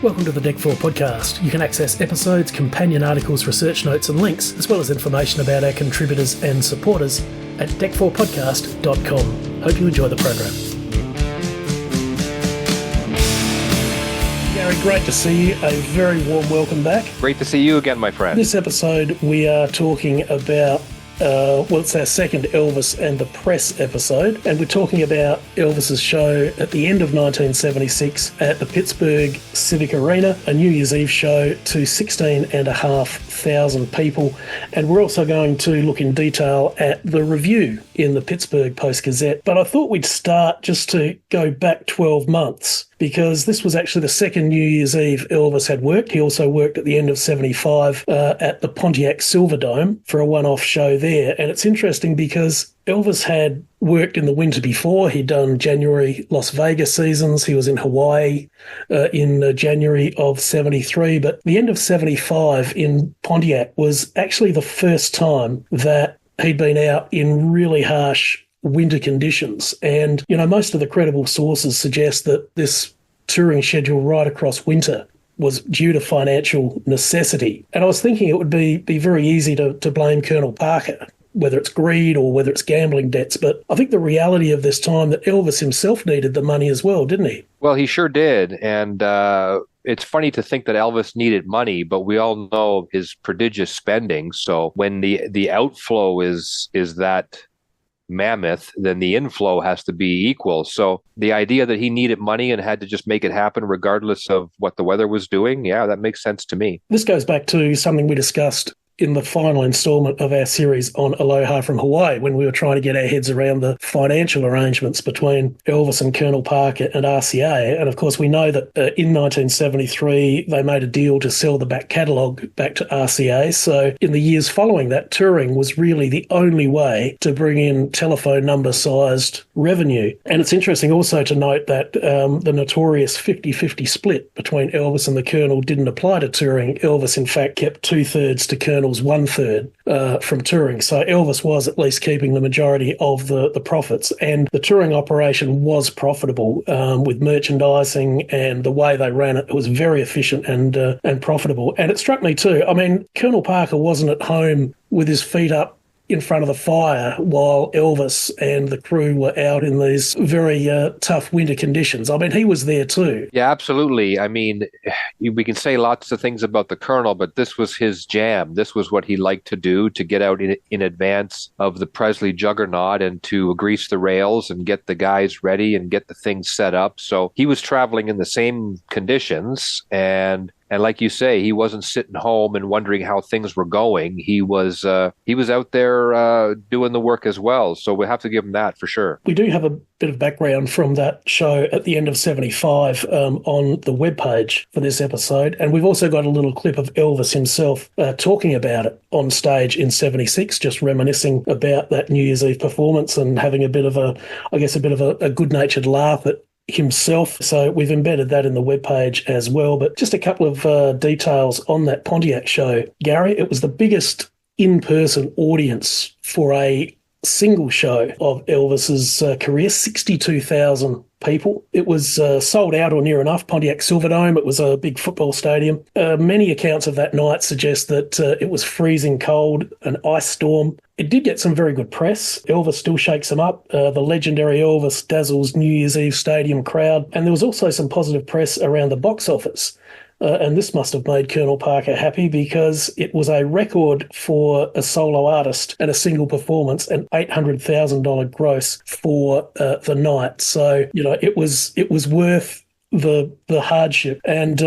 Welcome to the DEC4 podcast. You can access episodes, companion articles, research notes and links, as well as information about our contributors and supporters at DEC4podcast.com. Hope you enjoy the program. Gary, great to see you. A very warm welcome back. Great to see you again, my friend. This episode we are talking about it's our second Elvis and the Press episode, and we're talking about Elvis's show at the end of 1976 at the Pittsburgh Civic Arena, a New Year's Eve show to 16,500 people. And we're also going to look in detail at the review in the Pittsburgh Post-Gazette. But I thought we'd start just to go back 12 months, because this was actually the second New Year's Eve Elvis had worked. He also worked at the end of 75 at the Pontiac Silverdome for a one-off show there. And it's interesting because Elvis had worked in the winter before. He'd done January Las Vegas seasons. He was in Hawaii in January of 73. But the end of 75 in Pontiac was actually the first time that he'd been out in really harsh winter conditions. And, you know, most of the credible sources suggest that this touring schedule right across winter was due to financial necessity. And I was thinking it would be very easy to blame Colonel Parker, whether it's greed or whether it's gambling debts. But I think the reality of this time that Elvis himself needed the money as well, didn't he? Well, he sure did. And it's funny to think that Elvis needed money, but we all know his prodigious spending. So when the outflow is that mammoth, then the inflow has to be equal. So the idea that he needed money and had to just make it happen regardless of what the weather was doing, yeah, that makes sense to me. This goes back to something we discussed in the final installment of our series on Aloha from Hawaii, when we were trying to get our heads around the financial arrangements between Elvis and Colonel Parker and RCA. And of course, we know that in 1973, they made a deal to sell the back catalogue back to RCA. So in the years following that, touring was really the only way to bring in telephone number-sized revenue. And it's interesting also to note that the notorious 50-50 split between Elvis and the Colonel didn't apply to touring. Elvis, in fact, kept 2/3 to Colonel's 1/3 from touring. So Elvis was at least keeping the majority of the profits, and the touring operation was profitable with merchandising and the way they ran it. It was very efficient and profitable. And it struck me too. I mean, Colonel Parker wasn't at home with his feet up in front of the fire while Elvis and the crew were out in these very tough winter conditions. I mean, he was there too. Yeah, absolutely. I mean, we can say lots of things about the Colonel, but this was his jam. This was what he liked to do, to get out in advance of the Presley juggernaut and to grease the rails and get the guys ready and get the things set up. So he was traveling in the same conditions, and like you say, he wasn't sitting home and wondering how things were going. He was out there doing the work as well. So we have to give him that for sure. We do have a bit of background from that show at the end of 75 on the webpage for this episode. And we've also got a little clip of Elvis himself talking about it on stage in 76, just reminiscing about that New Year's Eve performance and having a bit of a good-natured laugh at himself. So we've embedded that in the webpage as well. But just a couple of details on that Pontiac show. Gary, it was the biggest in-person audience for a single show of Elvis's career, 62,000 people. It was sold out or near enough, Pontiac Silverdome. It was a big football stadium. Many accounts of that night suggest that it was freezing cold, an ice storm. It did get some very good press. Elvis still shakes them up. The legendary Elvis dazzles New Year's Eve stadium crowd. And there was also some positive press around the box office. And this must have made Colonel Parker happy, because it was a record for a solo artist and a single performance, an $800,000 gross for the night. So, you know, it was worth the hardship. And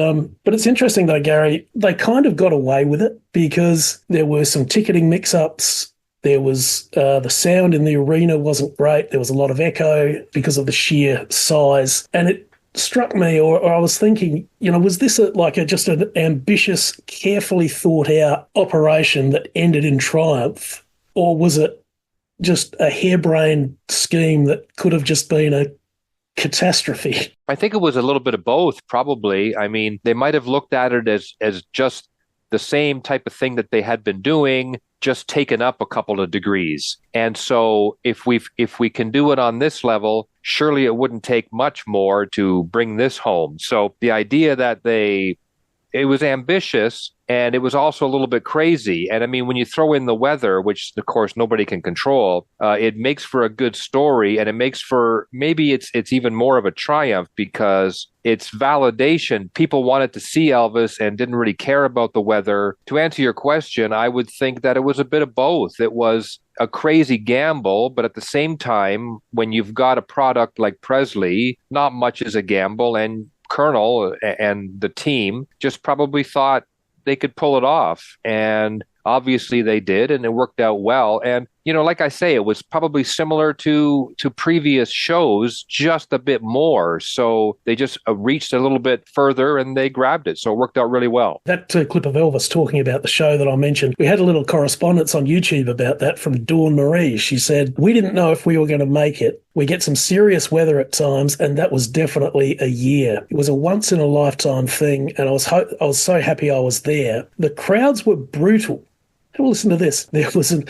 but it's interesting though, Gary, they kind of got away with it because there were some ticketing mix-ups. There was the sound in the arena wasn't great. There was a lot of echo because of the sheer size. And it struck me, or I was thinking, you know, was this just an ambitious, carefully thought out operation that ended in triumph? Or was it just a harebrained scheme that could have just been a catastrophe? I think it was a little bit of both, probably. I mean, they might have looked at it as just the same type of thing that they had been doing, just taken up a couple of degrees. And so if we can do it on this level, surely it wouldn't take much more to bring this home. So the idea that it was ambitious and it was also a little bit crazy. And I mean, when you throw in the weather, which of course nobody can control, it makes for a good story, and it makes for, maybe it's even more of a triumph because it's validation. People wanted to see Elvis and didn't really care about the weather. To answer your question, I would think that it was a bit of both. It was a crazy gamble, but at the same time, when you've got a product like Presley, not much is a gamble, and Colonel and the team just probably thought they could pull it off. And obviously they did, and it worked out well. And, like I say, it was probably similar to previous shows, just a bit more. So they just reached a little bit further and they grabbed it. So it worked out really well. That clip of Elvis talking about the show that I mentioned, we had a little correspondence on YouTube about that from Dawn Marie. She said, "We didn't know if we were going to make it. We get some serious weather at times, and that was definitely a year. It was a once-in-a-lifetime thing, and I was so happy I was there. The crowds were brutal." Have a listen to this. There was an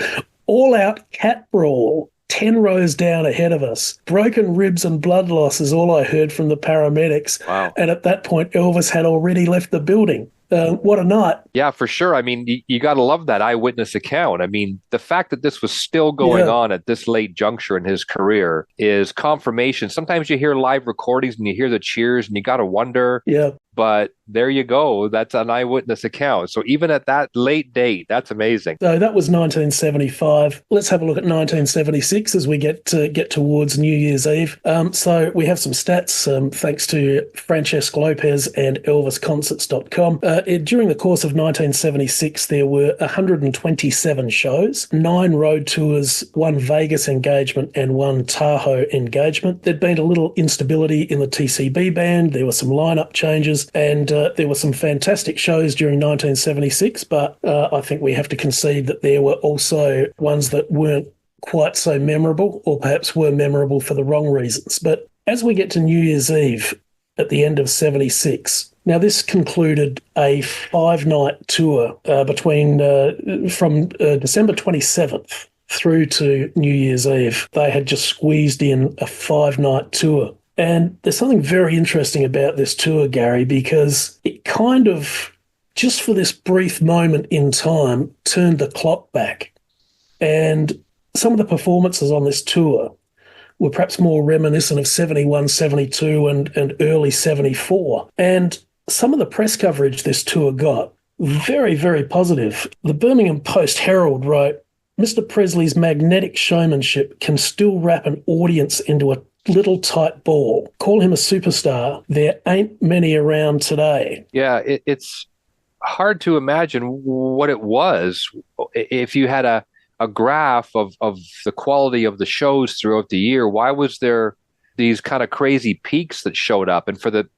all-out cat brawl 10 rows down ahead of us. Broken ribs and blood loss is all I heard from the paramedics. Wow. And at that point, Elvis had already left the building. What a night. Yeah, for sure. I mean, you got to love that eyewitness account. I mean, the fact that this was still going on at this late juncture in his career is confirmation. Sometimes you hear live recordings and you hear the cheers and you got to wonder. Yeah. But there you go. That's an eyewitness account. So even at that late date, that's amazing. So that was 1975. Let's have a look at 1976 as we get towards New Year's Eve. So we have some stats thanks to Francesco Lopez and ElvisConcerts.com. During the course of 1976, there were 127 shows, 9 road tours, 1 Vegas engagement, and 1 Tahoe engagement. There'd been a little instability in the TCB band. There were some lineup changes. And there were some fantastic shows during 1976, but I think we have to concede that there were also ones that weren't quite so memorable, or perhaps were memorable for the wrong reasons. But as we get to New Year's Eve at the end of 76, now this concluded a 5-night tour from December 27th through to New Year's Eve. They had just squeezed in a 5-night tour. And there's something very interesting about this tour, Gary, because it kind of, just for this brief moment in time, turned the clock back. And some of the performances on this tour were perhaps more reminiscent of 71, 72 and early 74. And some of the press coverage this tour got, very, very positive. The Birmingham Post-Herald wrote, "Mr. Presley's magnetic showmanship can still wrap an audience into a little tight ball. Call him a superstar. There ain't many around today." Yeah, it's hard to imagine what it was if you had a graph of the quality of the shows throughout the year. Why was there these kind of crazy peaks that showed up? And for the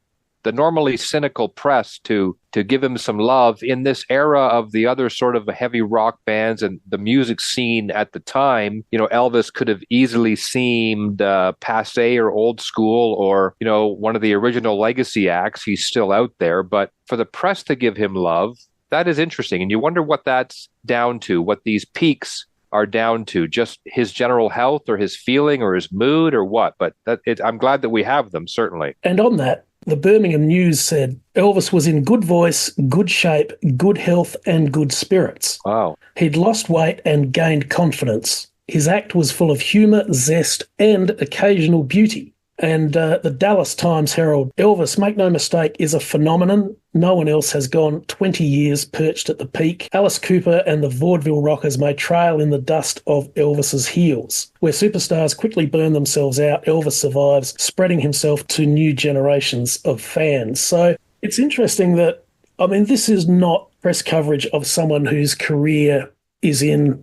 normally cynical press to give him some love in this era of the other sort of heavy rock bands and the music scene at the time, Elvis could have easily seemed passé or old school, or, one of the original legacy acts. He's still out there. But for the press to give him love, that is interesting. And you wonder what that's down to, what these peaks are down to, just his general health or his feeling or his mood or what. But I'm glad that we have them, certainly. And on that, the Birmingham News said Elvis was in good voice, good shape, good health, and good spirits. Wow. He'd lost weight and gained confidence. His act was full of humour, zest, and occasional beauty. And the Dallas Times-Herald, Elvis, make no mistake, is a phenomenon. No one else has gone 20 years perched at the peak. Alice Cooper and the vaudeville rockers may trail in the dust of Elvis's heels. Where superstars quickly burn themselves out, Elvis survives, spreading himself to new generations of fans. So it's interesting that, this is not press coverage of someone whose career is in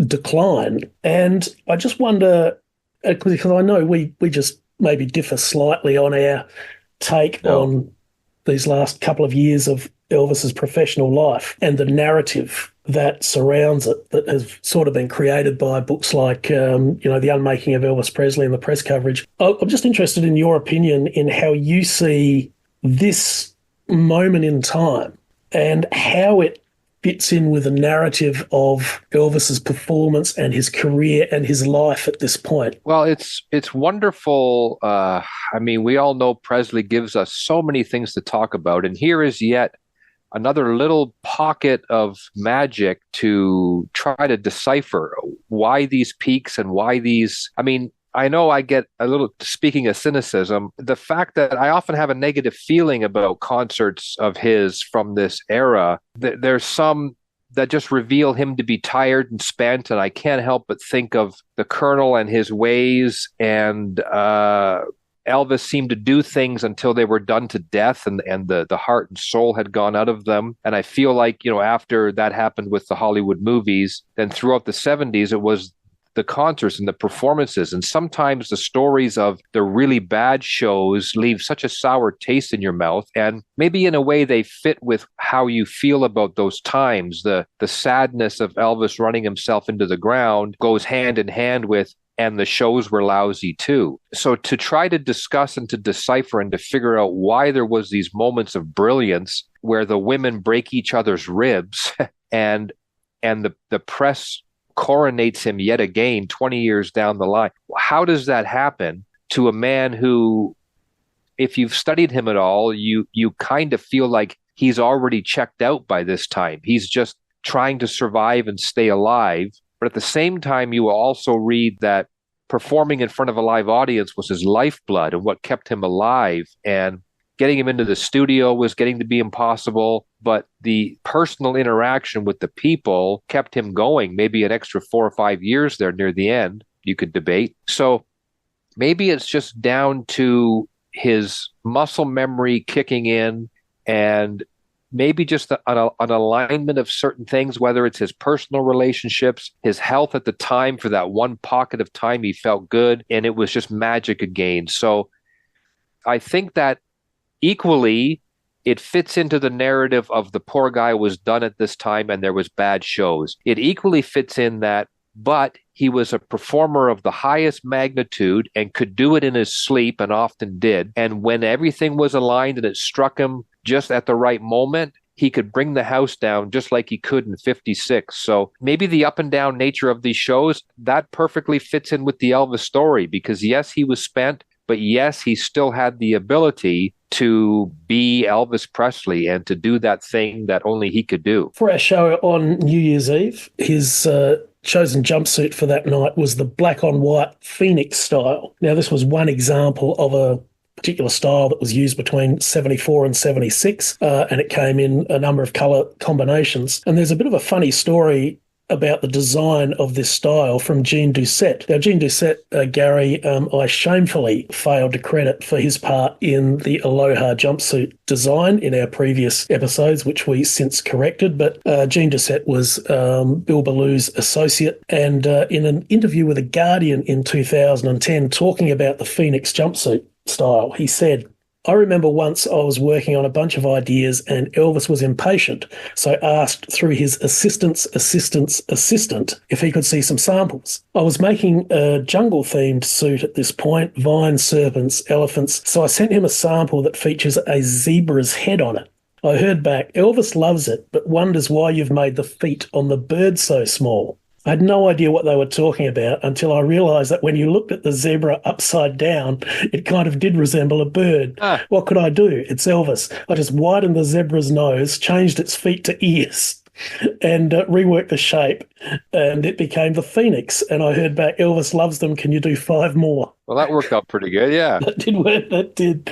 decline. And I just wonder, because I know we just maybe differ slightly on our take on these last couple of years of Elvis's professional life and the narrative that surrounds it, that has sort of been created by books like, The Unmaking of Elvis Presley and the press coverage. I'm just interested in your opinion in how you see this moment in time and how it fits in with the narrative of Elvis's performance and his career and his life at this point? Well, it's wonderful. I mean, we all know Presley gives us so many things to talk about, and here is yet another little pocket of magic to try to decipher why these peaks and why these. I mean, I know I get a little, speaking of cynicism, the fact that I often have a negative feeling about concerts of his from this era. There's some that just reveal him to be tired and spent, and I can't help but think of the Colonel and his ways, and Elvis seemed to do things until they were done to death, and the heart and soul had gone out of them. And I feel like, after that happened with the Hollywood movies, then throughout the 70s, it was the concerts and the performances. And sometimes the stories of the really bad shows leave such a sour taste in your mouth. And maybe in a way they fit with how you feel about those times. The sadness of Elvis running himself into the ground goes hand in hand with, and the shows were lousy too. So to try to discuss and to decipher and to figure out why there was these moments of brilliance where the women break each other's ribs and the press coronates him yet again 20 years down the line. How does that happen to a man who, if you've studied him at all, you kind of feel like he's already checked out by this time. He's just trying to survive and stay alive. But at the same time, you will also read that performing in front of a live audience was his lifeblood and what kept him alive. And getting him into the studio was getting to be impossible, but the personal interaction with the people kept him going, maybe an extra 4 or 5 years there near the end, you could debate. So maybe it's just down to his muscle memory kicking in, and maybe just an alignment of certain things, whether it's his personal relationships, his health at the time. For that one pocket of time, he felt good, and it was just magic again. So I think that equally, it fits into the narrative of the poor guy was done at this time and there was bad shows. It equally fits in that, but he was a performer of the highest magnitude and could do it in his sleep, and often did. And when everything was aligned and it struck him just at the right moment, he could bring the house down just like he could in 56. So maybe the up and down nature of these shows, that perfectly fits in with the Elvis story, because yes, he was spent, but yes, he still had the ability to be Elvis Presley and to do that thing that only he could do. For our show on New Year's Eve, his chosen jumpsuit for that night was the black on white Phoenix style. Now, this was one example of a particular style that was used between 74 and 76, and it came in a number of colour combinations. And there's a bit of a funny story about the design of this style from Jean Doucette. Now, Jean Doucette, Gary, I shamefully failed to credit for his part in the Aloha jumpsuit design in our previous episodes, which we since corrected. But Jean Doucette was Bill Ballew's associate, and in an interview with The Guardian in 2010, talking about the Phoenix jumpsuit style, he said, "I remember once I was working on a bunch of ideas and Elvis was impatient, so asked through his assistant if he could see some samples. I was making a jungle-themed suit at this point, vines, serpents, elephants, so I sent him a sample that features a zebra's head on it. I heard back, Elvis loves it, but wonders why you've made the feet on the bird so small. I had no idea what they were talking about until I realised that when you looked at the zebra upside down, it kind of did resemble a bird. What could I do? It's Elvis. I just widened the zebra's nose, changed its feet to ears, and reworked the shape, and it became the Phoenix. And I heard back, Elvis loves them. Can you do 5 more? Well, that worked out pretty good, yeah. That did work. That did.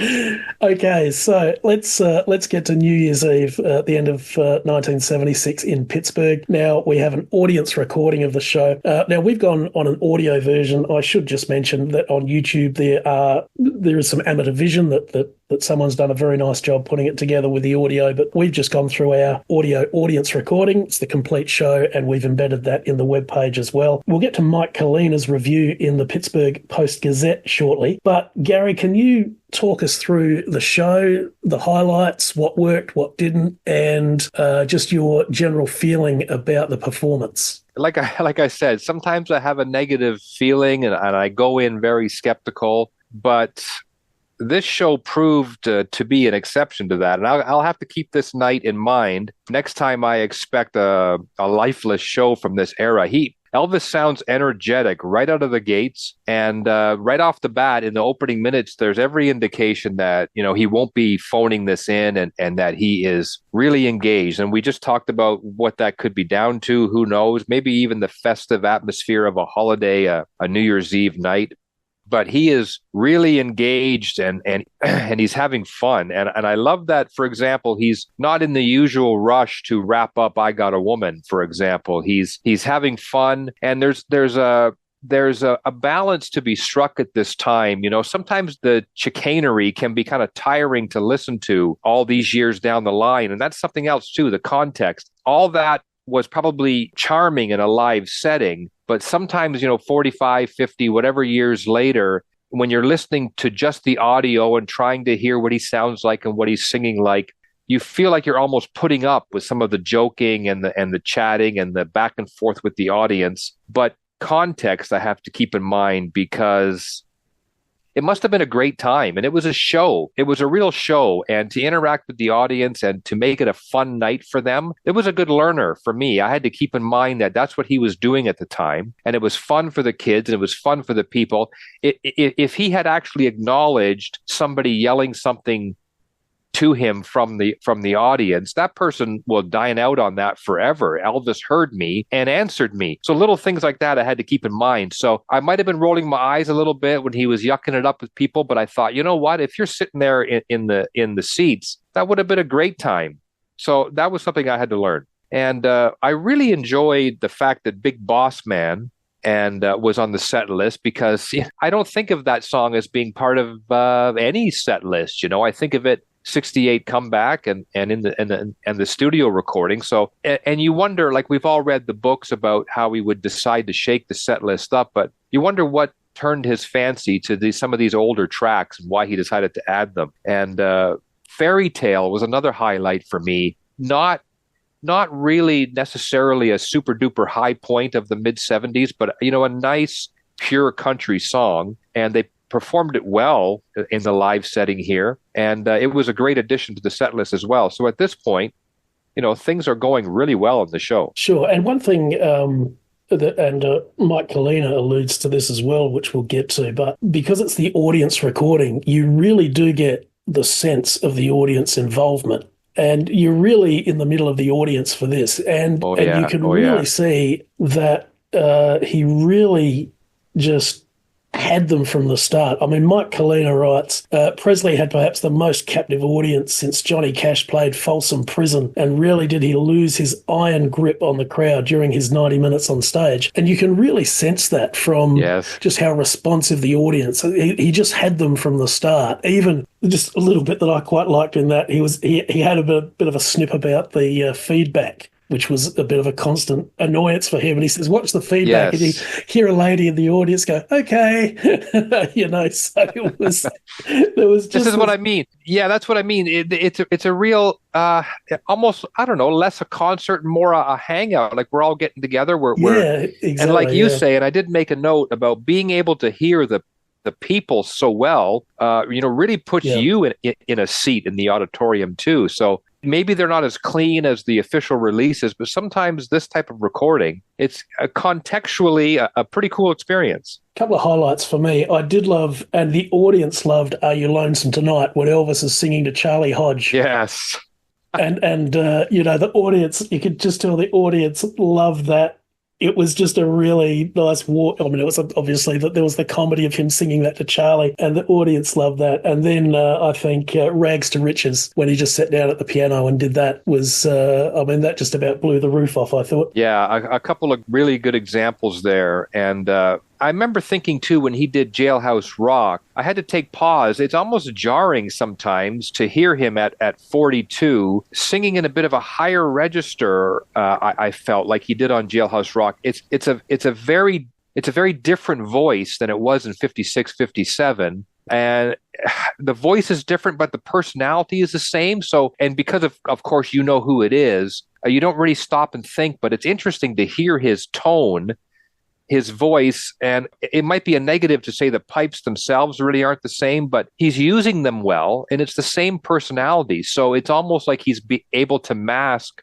Okay, so let's get to New Year's Eve at the end of 1976 in Pittsburgh. Now, we have an audience recording of the show. Now, we've gone on an audio version. I should just mention that on YouTube there is some amateur vision that someone's done a very nice job putting it together with the audio, but we've just gone through our audio audience recording. It's the complete show, and we've embedded that in the webpage as well. We'll get to Mike Kalina's review in the Pittsburgh Post-Gazette shortly, but Gary, can you talk us through the show, the highlights, what worked, what didn't, and just your general feeling about the performance? Like I said, sometimes I have a negative feeling and I go in very skeptical, but this show proved to be an exception to that. And I'll have to keep this night in mind next time I expect a lifeless show from this era. Elvis sounds energetic right out of the gates, and right off the bat in the opening minutes, there's every indication that, he won't be phoning this in, and that he is really engaged. And we just talked about what that could be down to. Who knows? Maybe even the festive atmosphere of a holiday, a New Year's Eve night. But he is really engaged and he's having fun. And I love that, for example, he's not in the usual rush to wrap up I Got a Woman, for example. He's having fun, and there's a balance to be struck at this time. Sometimes the chicanery can be kind of tiring to listen to all these years down the line. And that's something else too, the context. All that was probably charming in a live setting, but sometimes, 45, 50, whatever years later, when you're listening to just the audio and trying to hear what he sounds like and what he's singing like, you feel like you're almost putting up with some of the joking and the chatting and the back and forth with the audience. But context I have to keep in mind, because it must have been a great time. And it was a show. It was a real show. And to interact with the audience and to make it a fun night for them, it was a good learner for me. I had to keep in mind that that's what he was doing at the time. And it was fun for the kids, and it was fun for the people. If he had actually acknowledged somebody yelling something to him from the audience, that person will dine out on that forever. Elvis heard me and answered me. So little things like that I had to keep in mind. So I might have been rolling my eyes a little bit when he was yucking it up with people, but I thought, you know what? If you're sitting there in the seats, that would have been a great time. So that was something I had to learn. And I really enjoyed the fact that Big Boss Man was on the set list, because I don't think of that song as being part of any set list. I think of it 68 comeback and in the studio recording. So, and you wonder, like, we've all read the books about how he would decide to shake the set list up, but you wonder what turned his fancy to some of these older tracks and why he decided to add them. And Fairy Tale was another highlight for me. Not really necessarily a super duper high point of the mid 70s, but a nice pure country song, and they performed it well in the live setting here, and it was a great addition to the set list as well. So at this point, things are going really well in the show. Sure, and one thing Mike Kalina alludes to this as well, which we'll get to, but because it's the audience recording, you really do get the sense of the audience involvement, and you're really in the middle of the audience for this, and you can really see that he really just had them from the start. I mean, Mike Kalina writes, Presley had perhaps the most captive audience since Johnny Cash played Folsom Prison, and rarely did he lose his iron grip on the crowd during his 90 minutes on stage. And you can really sense that from just how responsive the audience. He just had them from the start. Even just a little bit that I quite liked in that, he had a bit of a snip about the feedback, which was a bit of a constant annoyance for him. And he says, watch the feedback. Yes. And you hear a lady in the audience go, okay. So it was, there was just... This is what I mean. Yeah, that's what I mean. It's a real, almost, I don't know, less a concert, more a hangout. Like, we're all getting together. Exactly. And like you say, and I did make a note about being able to hear the people so well, really puts you in a seat in the auditorium too. So maybe they're not as clean as the official releases, but sometimes this type of recording, it's contextually a pretty cool experience. A couple of highlights for me. I did love, and the audience loved, Are You Lonesome Tonight, when Elvis is singing to Charlie Hodge. Yes. and the audience, you could just tell the audience loved that. It was just a really nice walk. I mean, it was obviously that there was the comedy of him singing that to Charlie, and the audience loved that. And then I think Rags to Riches, when he just sat down at the piano and did that, was, that just about blew the roof off, I thought. Yeah, a couple of really good examples there. And I remember thinking, too, when he did Jailhouse Rock, I had to take pause. It's almost jarring sometimes to hear him at 42 singing in a bit of a higher register. I felt like he did on Jailhouse Rock. It's a very different voice than it was in 56, 57. And the voice is different, but the personality is the same. So, and because of course, you know who it is, you don't really stop and think, but it's interesting to hear his tone, his voice, and it might be a negative to say the pipes themselves really aren't the same, but he's using them well, and it's the same personality. So it's almost like he's able to mask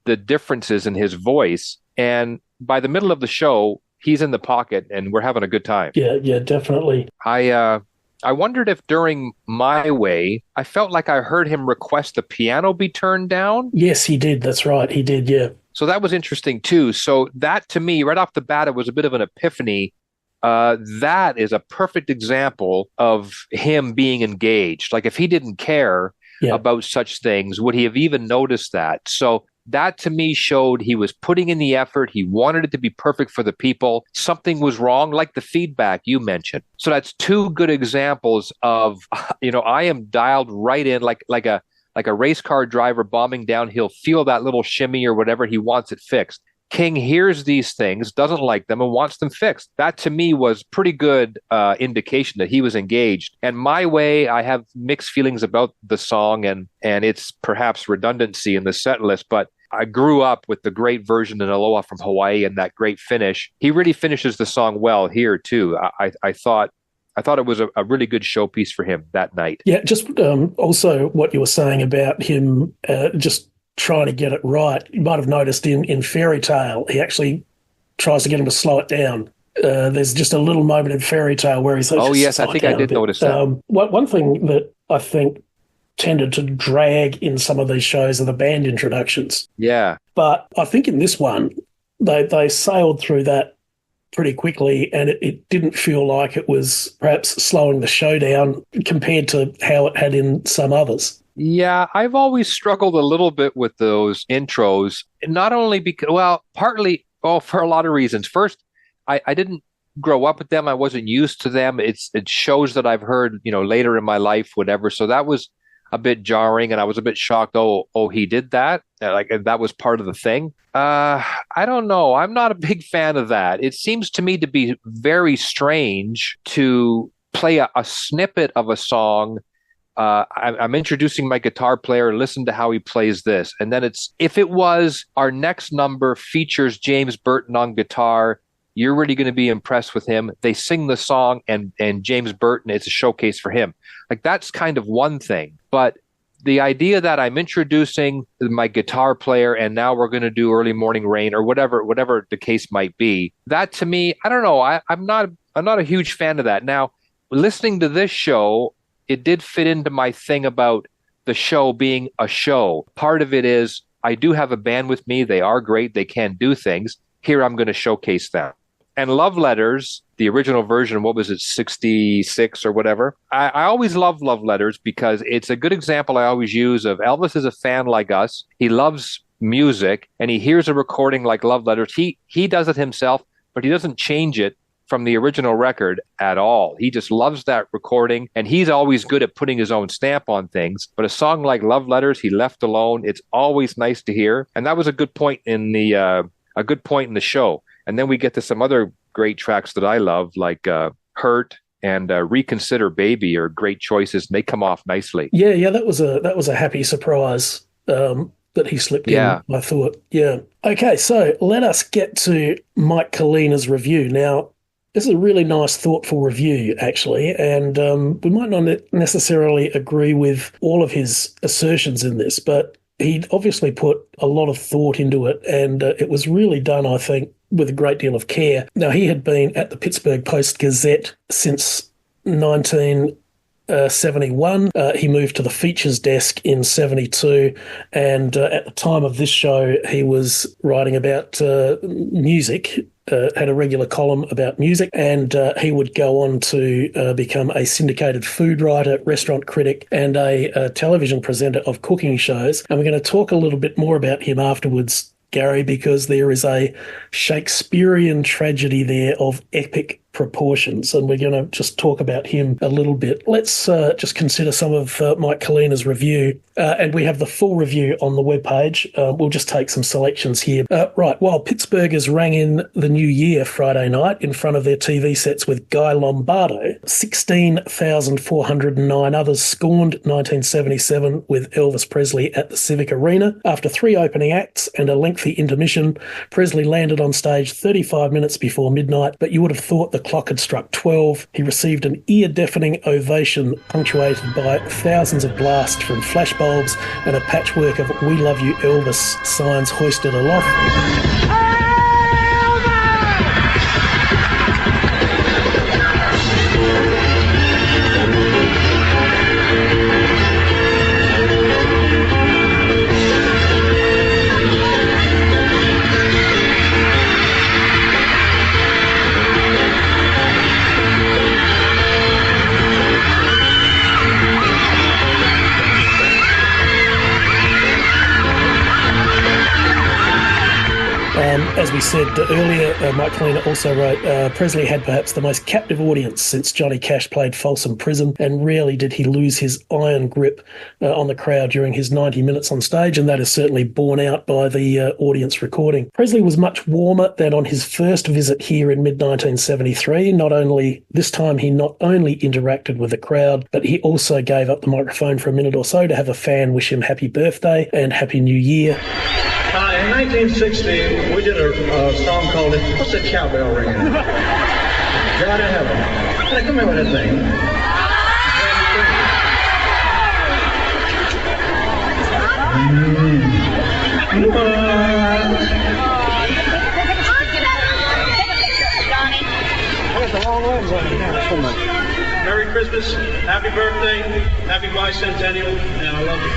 the differences in his voice. And by the middle of the show, he's in the pocket, and we're having a good time. Yeah, definitely. I wondered if during My Way, I felt like I heard him request the piano be turned down. Yes, he did. That's right. He did, yeah. So that was interesting too. So that to me, right off the bat, it was a bit of an epiphany. That is a perfect example of him being engaged. Like if he didn't care about such things, would he have even noticed that? So that to me showed he was putting in the effort. He wanted it to be perfect for the people. Something was wrong, like the feedback you mentioned. So that's two good examples of, I am dialed right in like a race car driver bombing down. He'll feel that little shimmy or whatever. He wants it fixed. King hears these things, doesn't like them, and wants them fixed. That to me was pretty good indication that he was engaged. And My Way, I have mixed feelings about the song and its perhaps redundancy in the set list, but I grew up with the great version in Aloha from Hawaii and that great finish. He really finishes the song well here too. I thought it was a really good showpiece for him that night. Yeah, just also what you were saying about him just trying to get it right. You might have noticed in Fairy Tale, he actually tries to get him to slow it down. There's just a little moment in Fairy Tale where he's like, oh, yes, I think I did notice that. One thing that I think tended to drag in some of these shows are the band introductions. Yeah. But I think in this one, they sailed through that pretty quickly, and it didn't feel like it was perhaps slowing the show down compared to how it had in some others. Yeah, I've always struggled a little bit with those intros, not only because, partly, for a lot of reasons. First, I didn't grow up with them. I wasn't used to them. It shows that I've heard, later in my life, whatever. So that was a bit jarring, and I was a bit shocked. Oh, he did that? And that was part of the thing. I don't know. I'm not a big fan of that. It seems to me to be very strange to play a snippet of a song. I'm introducing my guitar player. Listen to how he plays this. And then if it was our next number features James Burton on guitar, you're really going to be impressed with him. They sing the song and James Burton, it's a showcase for him. Like that's kind of one thing. But the idea that I'm introducing my guitar player and now we're going to do Early Morning Rain or whatever the case might be, that to me, I don't know. I'm not a huge fan of that. Now, listening to this show, it did fit into my thing about the show being a show. Part of it is I do have a band with me. They are great. They can do things. Here I'm going to showcase them. And Love Letters, the original version, what was it, 66 or whatever? I always love Love Letters because it's a good example I always use of Elvis is a fan like us. He loves music and he hears a recording like Love Letters. He does it himself, but he doesn't change it from the original record at all. He just loves that recording, and he's always good at putting his own stamp on things. But a song like Love Letters, he left alone. It's always nice to hear, and that was a good point in the show. And then we get to some other great tracks that I love, like "Hurt" and "Reconsider Baby" are great choices, and they come off nicely. Yeah, that was a happy surprise that he slipped in, I thought. Yeah. Okay, so let us get to Mike Kalina's review now. This is a really nice, thoughtful review, actually, and we might not necessarily agree with all of his assertions in this, but he obviously put a lot of thought into it, and it was really done, I think, with a great deal of care. Now, he had been at the Pittsburgh Post-Gazette since 1971. He moved to the features desk in 72, and at the time of this show, he was writing about music, had a regular column about music, and he would go on to become a syndicated food writer, restaurant critic, and a television presenter of cooking shows. And we're going to talk a little bit more about him afterwards, Gary, because there is a Shakespearean tragedy there of epic proportions, and we're going to just talk about him a little bit. Let's just consider some of Mike Kalina's review, and we have the full review on the webpage. We'll just take some selections here. Right, while Pittsburghers rang in the new year Friday night in front of their TV sets with Guy Lombardo, 16,409 others scorned 1977 with Elvis Presley at the Civic Arena. After 3 opening acts and a lengthy intermission, Presley landed on stage 35 minutes before midnight, but you would have thought the clock had struck 12. He received an ear-deafening ovation punctuated by thousands of blasts from flashbulbs and a patchwork of "We Love You, Elvis" signs hoisted aloft. As we said earlier, Mike Kalina also wrote, Presley had perhaps the most captive audience since Johnny Cash played Folsom Prison, and rarely did he lose his iron grip on the crowd during his 90 minutes on stage, and that is certainly borne out by the audience recording. Presley was much warmer than on his first visit here in mid-1973. This time he not only interacted with the crowd, but he also gave up the microphone for a minute or so to have a fan wish him happy birthday and happy new year. In 1960, we did a song called, what's the cowbell ringing? God in heaven. Hey, come here with that thing. Merry Christmas, happy birthday, happy bicentennial, and I love you.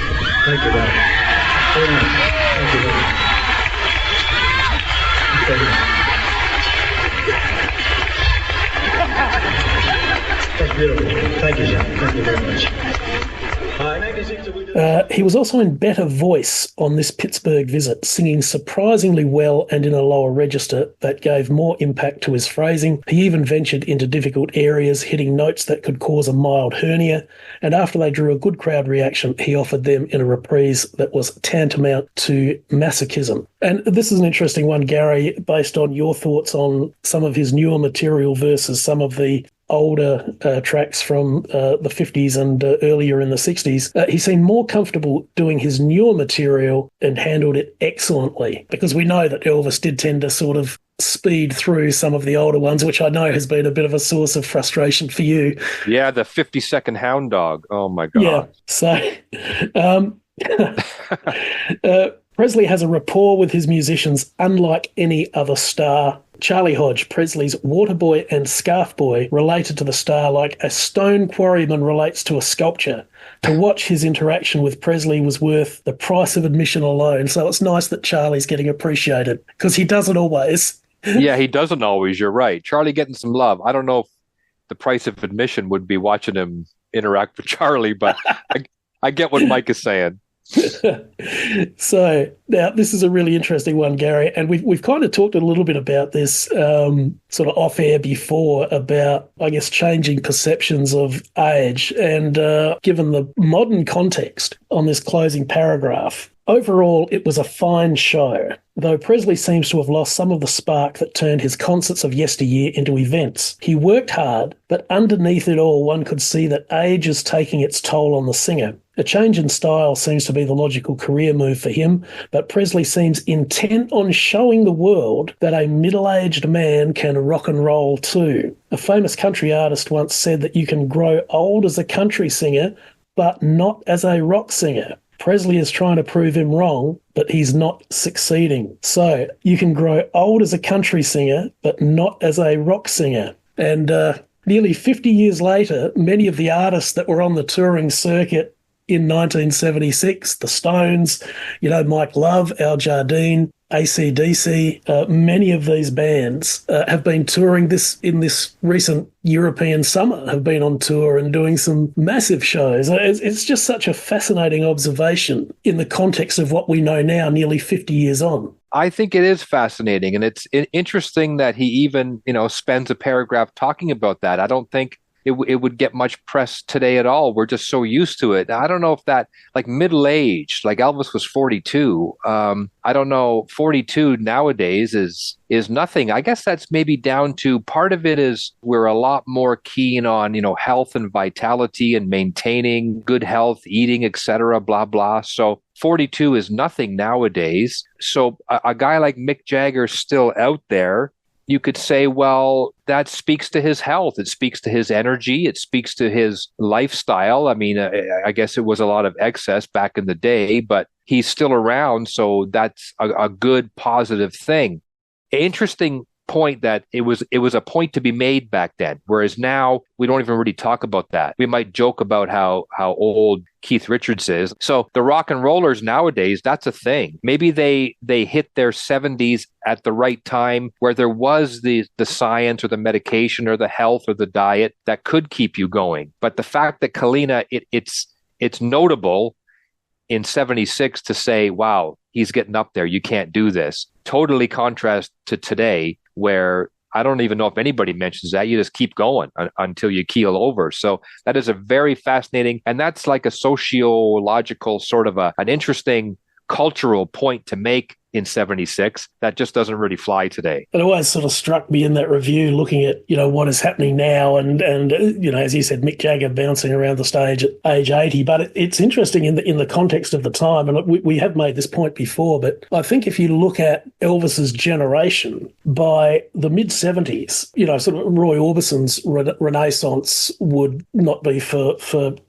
Thank you, Dad. Very nice. Thank you, Dad. That's beautiful. Thank you, John. Thank you very much. He was also in better voice on this Pittsburgh visit, singing surprisingly well and in a lower register that gave more impact to his phrasing. He even ventured into difficult areas, hitting notes that could cause a mild hernia, and after they drew a good crowd reaction, he offered them in a reprise that was tantamount to masochism. And this is an interesting one, Gary, based on your thoughts on some of his newer material versus some of the older tracks from the 50s and earlier in the 60s. He seemed more comfortable doing his newer material and handled it excellently, because we know that Elvis did tend to sort of speed through some of the older ones, which I know has been a bit of a source of frustration for you. Yeah, the 50-second hound dog. Oh, my God. Yeah, so Presley has a rapport with his musicians unlike any other star. Charlie Hodge, Presley's waterboy and scarf boy, related to the star like a stone quarryman relates to a sculpture. To watch his interaction with Presley was worth the price of admission alone. So it's nice that Charlie's getting appreciated, because he doesn't always. Yeah, he doesn't always. You're right. Charlie getting some love. I don't know if the price of admission would be watching him interact with Charlie, but I get what Mike is saying. So now this is a really interesting one, Gary, and we've kind of talked a little bit about this sort of off air before, about, I guess, changing perceptions of age, and given the modern context on this closing paragraph. Overall, it was a fine show, though Presley seems to have lost some of the spark that turned his concerts of yesteryear into events. He worked hard, but underneath it all, one could see that age is taking its toll on the singer. A change in style seems to be the logical career move for him, but Presley seems intent on showing the world that a middle-aged man can rock and roll too. A famous country artist once said that you can grow old as a country singer, but not as a rock singer. Presley is trying to prove him wrong, but he's not succeeding. So you can grow old as a country singer, but not as a rock singer. And nearly 50 years later, many of the artists that were on the touring circuit in 1976, the Stones, Mike Love, Al Jardine, AC/DC, many of these bands have been touring in this recent European summer, have been on tour and doing some massive shows. It's just such a fascinating observation in the context of what we know now, nearly 50 years on. I think it is fascinating, and it's interesting that he even, spends a paragraph talking about that. I don't think it would get much press today at all. We're just so used to it. I don't know if that, like middle-aged, like Elvis was 42. I don't know, 42 nowadays is nothing. I guess that's maybe down to, part of it is we're a lot more keen on, health and vitality and maintaining good health, eating, etc., blah, blah. So 42 is nothing nowadays. So a guy like Mick Jagger's still out there. You could say, well, that speaks to his health. It speaks to his energy. It speaks to his lifestyle. I mean, I guess it was a lot of excess back in the day, but he's still around. So that's a good, positive thing. Interesting point that it was a point to be made back then, whereas now we don't even really talk about that. We might joke about how old Keith Richards is. So the rock and rollers nowadays, that's a thing. Maybe they hit their 70s at the right time, where there was the science or the medication or the health or the diet that could keep you going. But the fact that Kalina, it's notable in 76 to say, wow, he's getting up there, you can't do this. Totally contrast to today, where I don't even know if anybody mentions that. You just keep going until you keel over. So that is a very fascinating, and that's like a sociological sort of an interesting cultural point to make in 76 that just doesn't really fly today. It always sort of struck me in that review, looking at, what is happening now, and as you said, Mick Jagger bouncing around the stage at age 80. But it's interesting in the context of the time, and we have made this point before, but I think if you look at Elvis's generation, by the mid-70s, sort of Roy Orbison's renaissance would not be for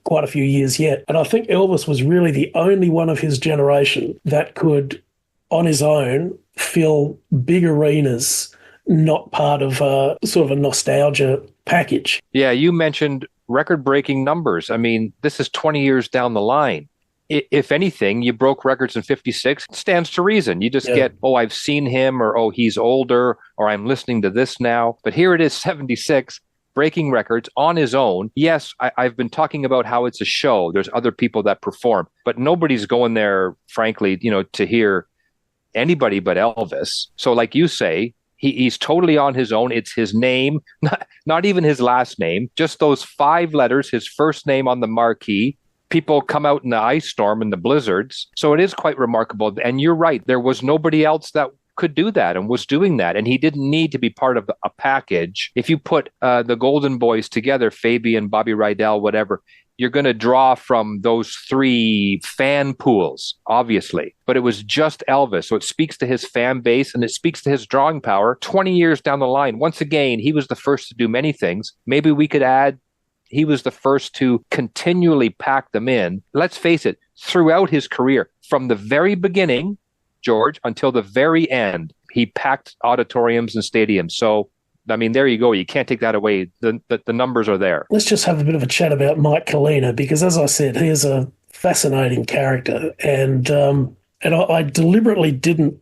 quite a few years yet. And I think Elvis was really the only one of his generation that could, on his own, fill big arenas, not part of sort of a nostalgia package. Yeah, you mentioned record-breaking numbers. I mean, this is 20 years down the line. If anything, you broke records in 56, it stands to reason. You just get, I've seen him, or he's older, or I'm listening to this now. But here it is, 76, breaking records on his own. Yes, I've been talking about how it's a show. There's other people that perform, but nobody's going there, frankly, to hear anybody but Elvis. So like you say, he's totally on his own. It's his name, not even his last name, just those 5 letters, his first name on the marquee. People come out in the ice storm and the blizzards. So it is quite remarkable. And you're right, there was nobody else that could do that and was doing that. And he didn't need to be part of a package. If you put the Golden Boys together, Fabian, Bobby Rydell, whatever, you're going to draw from those 3 fan pools, obviously. But it was just Elvis. So it speaks to his fan base, and it speaks to his drawing power 20 years down the line. Once again, he was the first to do many things. Maybe we could add, he was the first to continually pack them in. Let's face it, throughout his career, from the very beginning, George, until the very end, he packed auditoriums and stadiums. So, I mean, there you go. You can't take that away. The numbers are there. Let's just have a bit of a chat about Mike Kalina, because, as I said, he is a fascinating character. And I deliberately didn't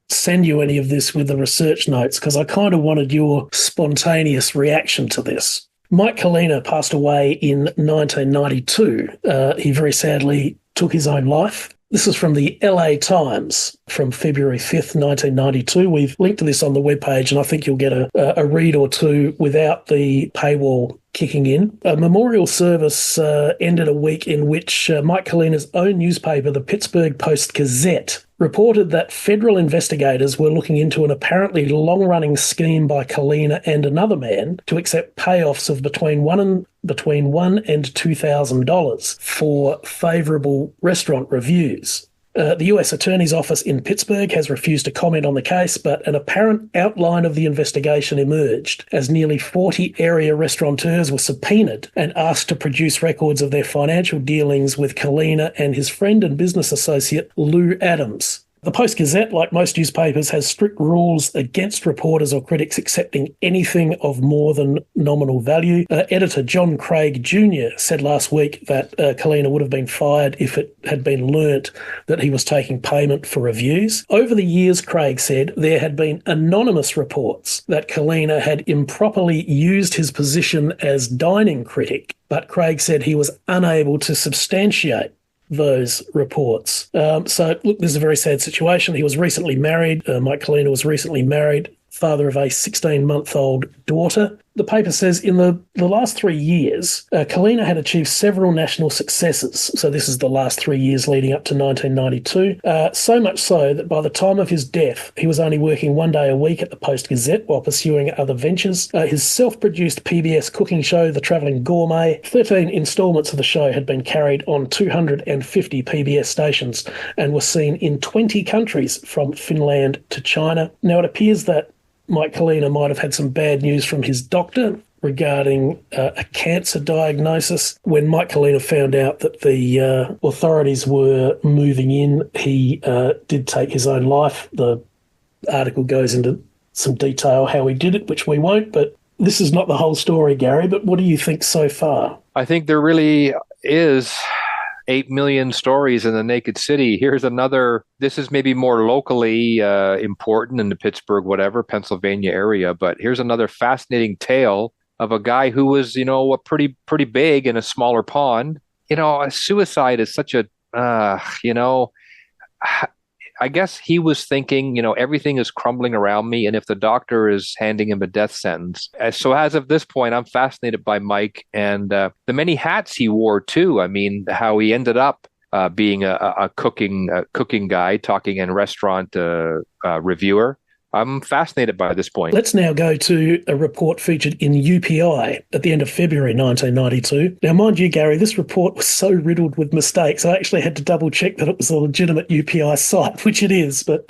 send you any of this with the research notes, because I kind of wanted your spontaneous reaction to this. Mike Kalina passed away in 1992. He very sadly took his own life. This is from the LA Times from February 5th, 1992. We've linked to this on the webpage, and I think you'll get a read or two without the paywall kicking in. A memorial service ended a week in which Mike Kalina's own newspaper, the Pittsburgh Post-Gazette, reported that federal investigators were looking into an apparently long-running scheme by Kalina and another man to accept payoffs of between $1 and $2,000 for favourable restaurant reviews. The US Attorney's Office in Pittsburgh has refused to comment on the case, but an apparent outline of the investigation emerged as nearly 40 area restaurateurs were subpoenaed and asked to produce records of their financial dealings with Kalina and his friend and business associate Lou Adams. The Post-Gazette, like most newspapers, has strict rules against reporters or critics accepting anything of more than nominal value. Editor John Craig Jr. said last week that Kalina would have been fired if it had been learnt that he was taking payment for reviews. Over the years, Craig said, there had been anonymous reports that Kalina had improperly used his position as dining critic, but Craig said he was unable to substantiate those reports. So, look, this is a very sad situation. He was recently married. Mike Kalina was recently married, father of a 16-month-old daughter. The paper says in the last 3 years, Kalina had achieved several national successes. So this is the last 3 years leading up to 1992. So much so that by the time of his death, he was only working 1 day a week at the Post-Gazette while pursuing other ventures. His self-produced PBS cooking show, The Travelling Gourmet, 13 instalments of the show had been carried on 250 PBS stations and were seen in 20 countries from Finland to China. Now, it appears that Mike Kalina might have had some bad news from his doctor regarding a cancer diagnosis. When Mike Kalina found out that the authorities were moving in, he did take his own life. The article goes into some detail how he did it, which we won't, but this is not the whole story, Gary, but what do you think so far? I think there really is 8 million stories in the naked city. Here's another, this is maybe more locally important in the Pittsburgh, Pennsylvania area, but here's another fascinating tale of a guy who was, pretty big in a smaller pond. Suicide is such a, I guess he was thinking, everything is crumbling around me, and if the doctor is handing him a death sentence. So as of this point, I'm fascinated by Mike and the many hats he wore too. I mean, how he ended up being a cooking guy, talking and restaurant reviewer. I'm fascinated by this point. Let's now go to a report featured in UPI at the end of February 1992. Now, mind you, Gary, this report was so riddled with mistakes, I actually had to double check that it was a legitimate UPI site, which it is, but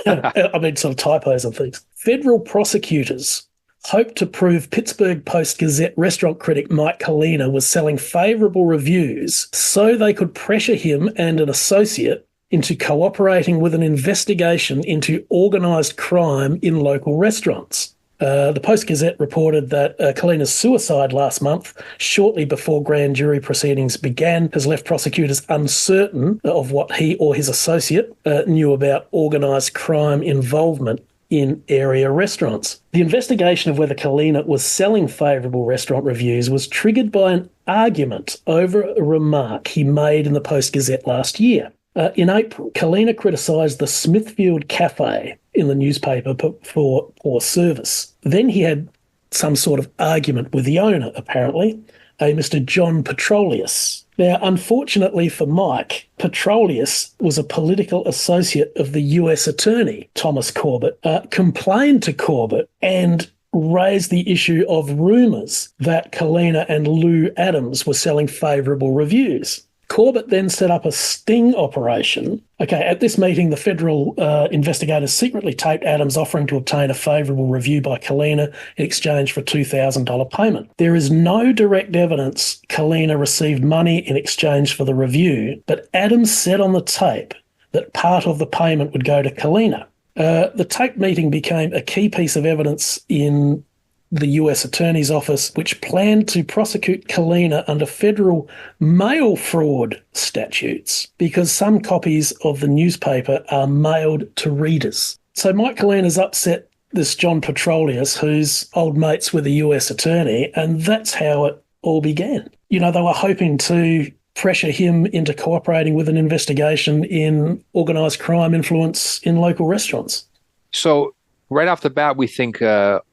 I mean, sort of typos and things. Federal prosecutors hoped to prove Pittsburgh Post-Gazette restaurant critic Mike Kalina was selling favourable reviews so they could pressure him and an associate into cooperating with an investigation into organised crime in local restaurants. The Post-Gazette reported that Kalina's suicide last month, shortly before grand jury proceedings began, has left prosecutors uncertain of what he or his associate knew about organised crime involvement in area restaurants. The investigation of whether Kalina was selling favourable restaurant reviews was triggered by an argument over a remark he made in the Post-Gazette last year. In April, Kalina criticised the Smithfield Cafe in the newspaper for poor service. Then he had some sort of argument with the owner, apparently, a Mr. John Petroleus. Now, unfortunately for Mike, Petroleus was a political associate of the US attorney, Thomas Corbett, complained to Corbett and raised the issue of rumours that Kalina and Lou Adams were selling favourable reviews. Corbett then set up a sting operation. Okay, at this meeting, the federal investigators secretly taped Adams offering to obtain a favourable review by Kalina in exchange for a $2,000 payment. There is no direct evidence Kalina received money in exchange for the review, but Adams said on the tape that part of the payment would go to Kalina. The tape meeting became a key piece of evidence in the US Attorney's Office, which planned to prosecute Kalina under federal mail fraud statutes because some copies of the newspaper are mailed to readers. So Mike Kalina's upset this John Petroleus, who's old mates with the US Attorney, and that's how it all began. They were hoping to pressure him into cooperating with an investigation in organised crime influence in local restaurants. So right off the bat, we think,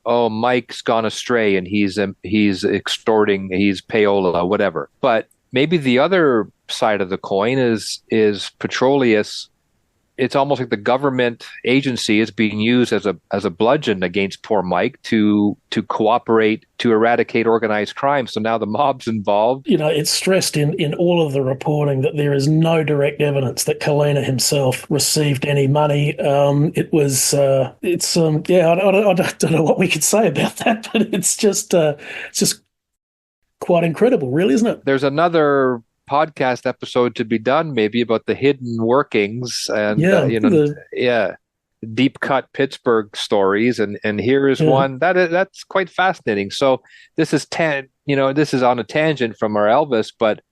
Mike's gone astray and he's extorting, he's payola, whatever. But maybe the other side of the coin is Petroleus. It's almost like the government agency is being used as a bludgeon against poor Mike to cooperate to eradicate organized crime. So now the mob's involved. It's stressed in all of the reporting that there is no direct evidence that Kalina himself received any money. I don't know what we could say about that, but it's just quite incredible, really, isn't it? There's another podcast episode to be done maybe about the hidden workings and deep cut Pittsburgh stories, and here is one that's quite fascinating. So this is this is on a tangent from our Elvis, but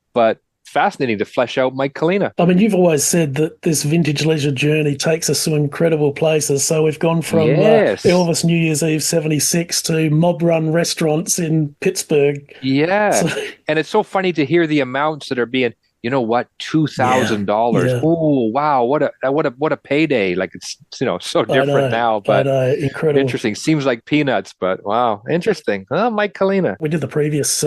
fascinating to flesh out Mike Kalina. I mean, you've always said that this vintage leisure journey takes us to incredible places. So we've gone from Elvis New Year's Eve 76 to mob run restaurants in Pittsburgh. Yeah. And it's so funny to hear the amounts that are being, you know what, $2,000. Yeah. Oh, wow, what a payday! Like it's so different now, I but know, incredible. interesting. Seems like peanuts, but wow, interesting. Oh, Mike Kalina. We did the previous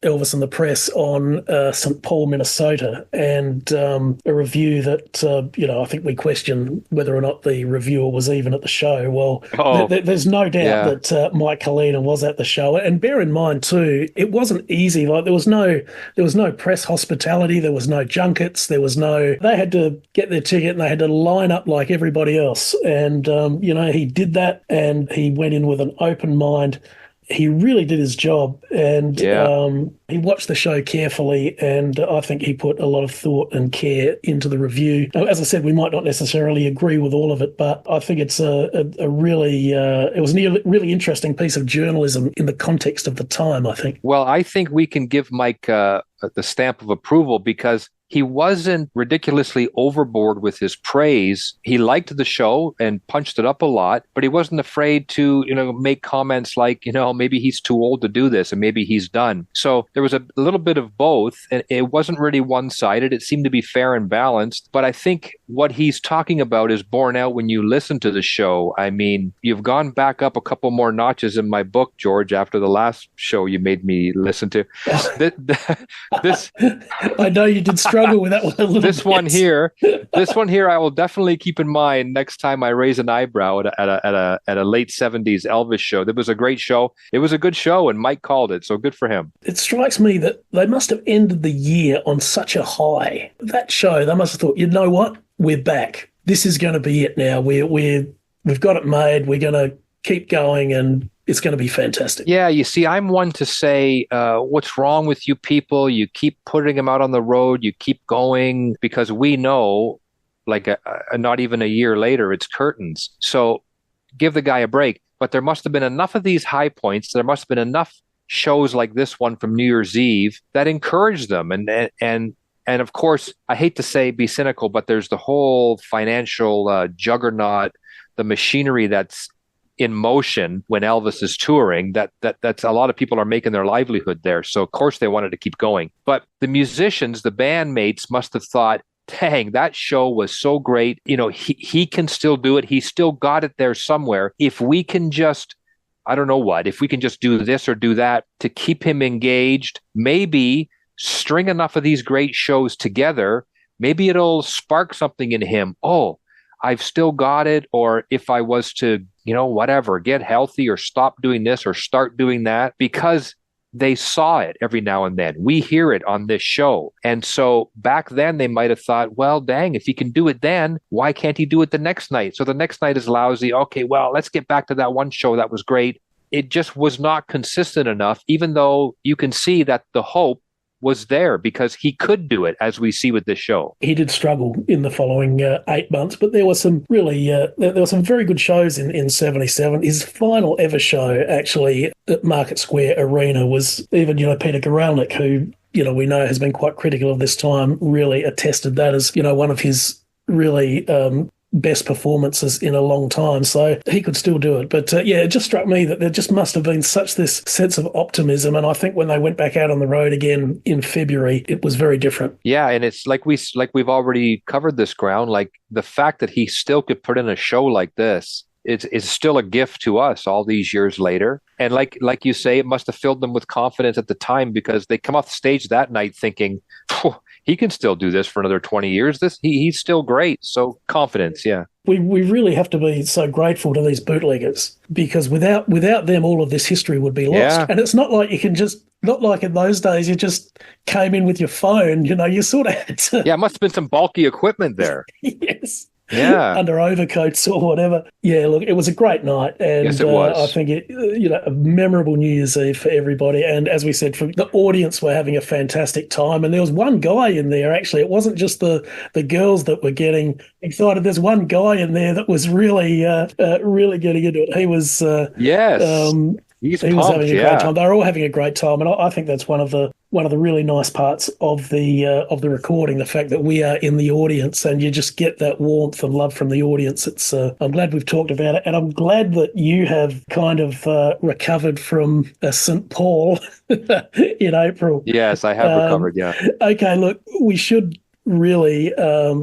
Elvis and the Press on St. Paul, Minnesota, and a review that, I think we questioned whether or not the reviewer was even at the show. Well, there's no doubt that Mike Kalina was at the show. And bear in mind, too, it wasn't easy. Like there was no press hospitality. There was no junkets. They had to get their ticket and they had to line up like everybody else. And, he did that and he went in with an open mind. He really did his job, and he watched the show carefully, and I think he put a lot of thought and care into the review. As I said, we might not necessarily agree with all of it, but I think it's a really really interesting piece of journalism in the context of the time, I think. Well, I think we can give Mike the stamp of approval because he wasn't ridiculously overboard with his praise. He liked the show and punched it up a lot, but he wasn't afraid to, make comments like, maybe he's too old to do this and maybe he's done. So there was a little bit of both, and it wasn't really one-sided. It seemed to be fair and balanced. But I think what he's talking about is borne out when you listen to the show. I mean, you've gone back up a couple more notches in my book, George, after the last show you made me listen to. This I know you did struggle with that one a little this bit. one here I will definitely keep in mind next time I raise an eyebrow at a late 70s Elvis show. That was a great show. It was a good show, and Mike called it, so good for him. It strikes me that they must have ended the year on such a high. That show, they must have thought, you know what? We're back. This is going to be it now. We've got it made. We're going to keep going, and it's going to be fantastic. Yeah, you see, I'm one to say, what's wrong with you people? You keep putting them out on the road. You keep going because we know, like not even a year later, it's curtains. So give the guy a break. But there must have been enough of these high points. There must have been enough shows like this one from New Year's Eve that encouraged them. And of course, I hate to say be cynical, but there's the whole financial juggernaut, the machinery that's in motion when Elvis is touring, that's a lot of people are making their livelihood there. So of course they wanted to keep going. But the musicians, the bandmates must have thought, dang, that show was so great. He can still do it. He still got it there somewhere. If we can just, I don't know what, if we can just do this or do that to keep him engaged, maybe string enough of these great shows together, maybe it'll spark something in him. Oh, I've still got it. Or if I was to, whatever, get healthy or stop doing this or start doing that, because they saw it every now and then. We hear it on this show. And so back then they might have thought, well, dang, if he can do it then, why can't he do it the next night? So the next night is lousy. Okay, well, let's get back to that one show that was great. It just was not consistent enough, even though you can see that the hope was there because he could do it, as we see with this show. He did struggle in the following 8 months, but there were some really, there were some very good shows in 77. His final ever show, actually, at Market Square Arena was even, Peter Guralnick, who, we know has been quite critical of this time, really attested that as, one of his really best performances in a long time. So he could still do it. But it just struck me that there just must have been such this sense of optimism. And I think when they went back out on the road again in February, it was very different. Yeah. And it's like we've already covered this ground, like the fact that he still could put in a show like this, it's still a gift to us all these years later. And like you say, it must have filled them with confidence at the time because they come off the stage that night thinking, he can still do this for another 20 years. He's still great. So confidence, yeah. We really have to be so grateful to these bootleggers because without them, all of this history would be lost. Yeah. And it's not like you can not like in those days, you just came in with your phone, you sort of had to. Yeah, it must have been some bulky equipment there. Yes. Yeah. Under overcoats or whatever. Yeah, look, it was a great night. And yes, it was. I think a memorable New Year's Eve for everybody. And as we said, the audience were having a fantastic time. And there was one guy in there, actually. It wasn't just the girls that were getting excited. There's one guy in there that was really getting into it. He was... yes. He was having a great time. They were all having a great time, and I think that's one of the one of the really nice parts of the recording, the fact that we are in the audience and you just get that warmth and love from the audience. It's I'm glad we've talked about it, and I'm glad that you have kind of recovered from St. Paul in April. Yes, I have recovered, yeah. Okay, look, we should really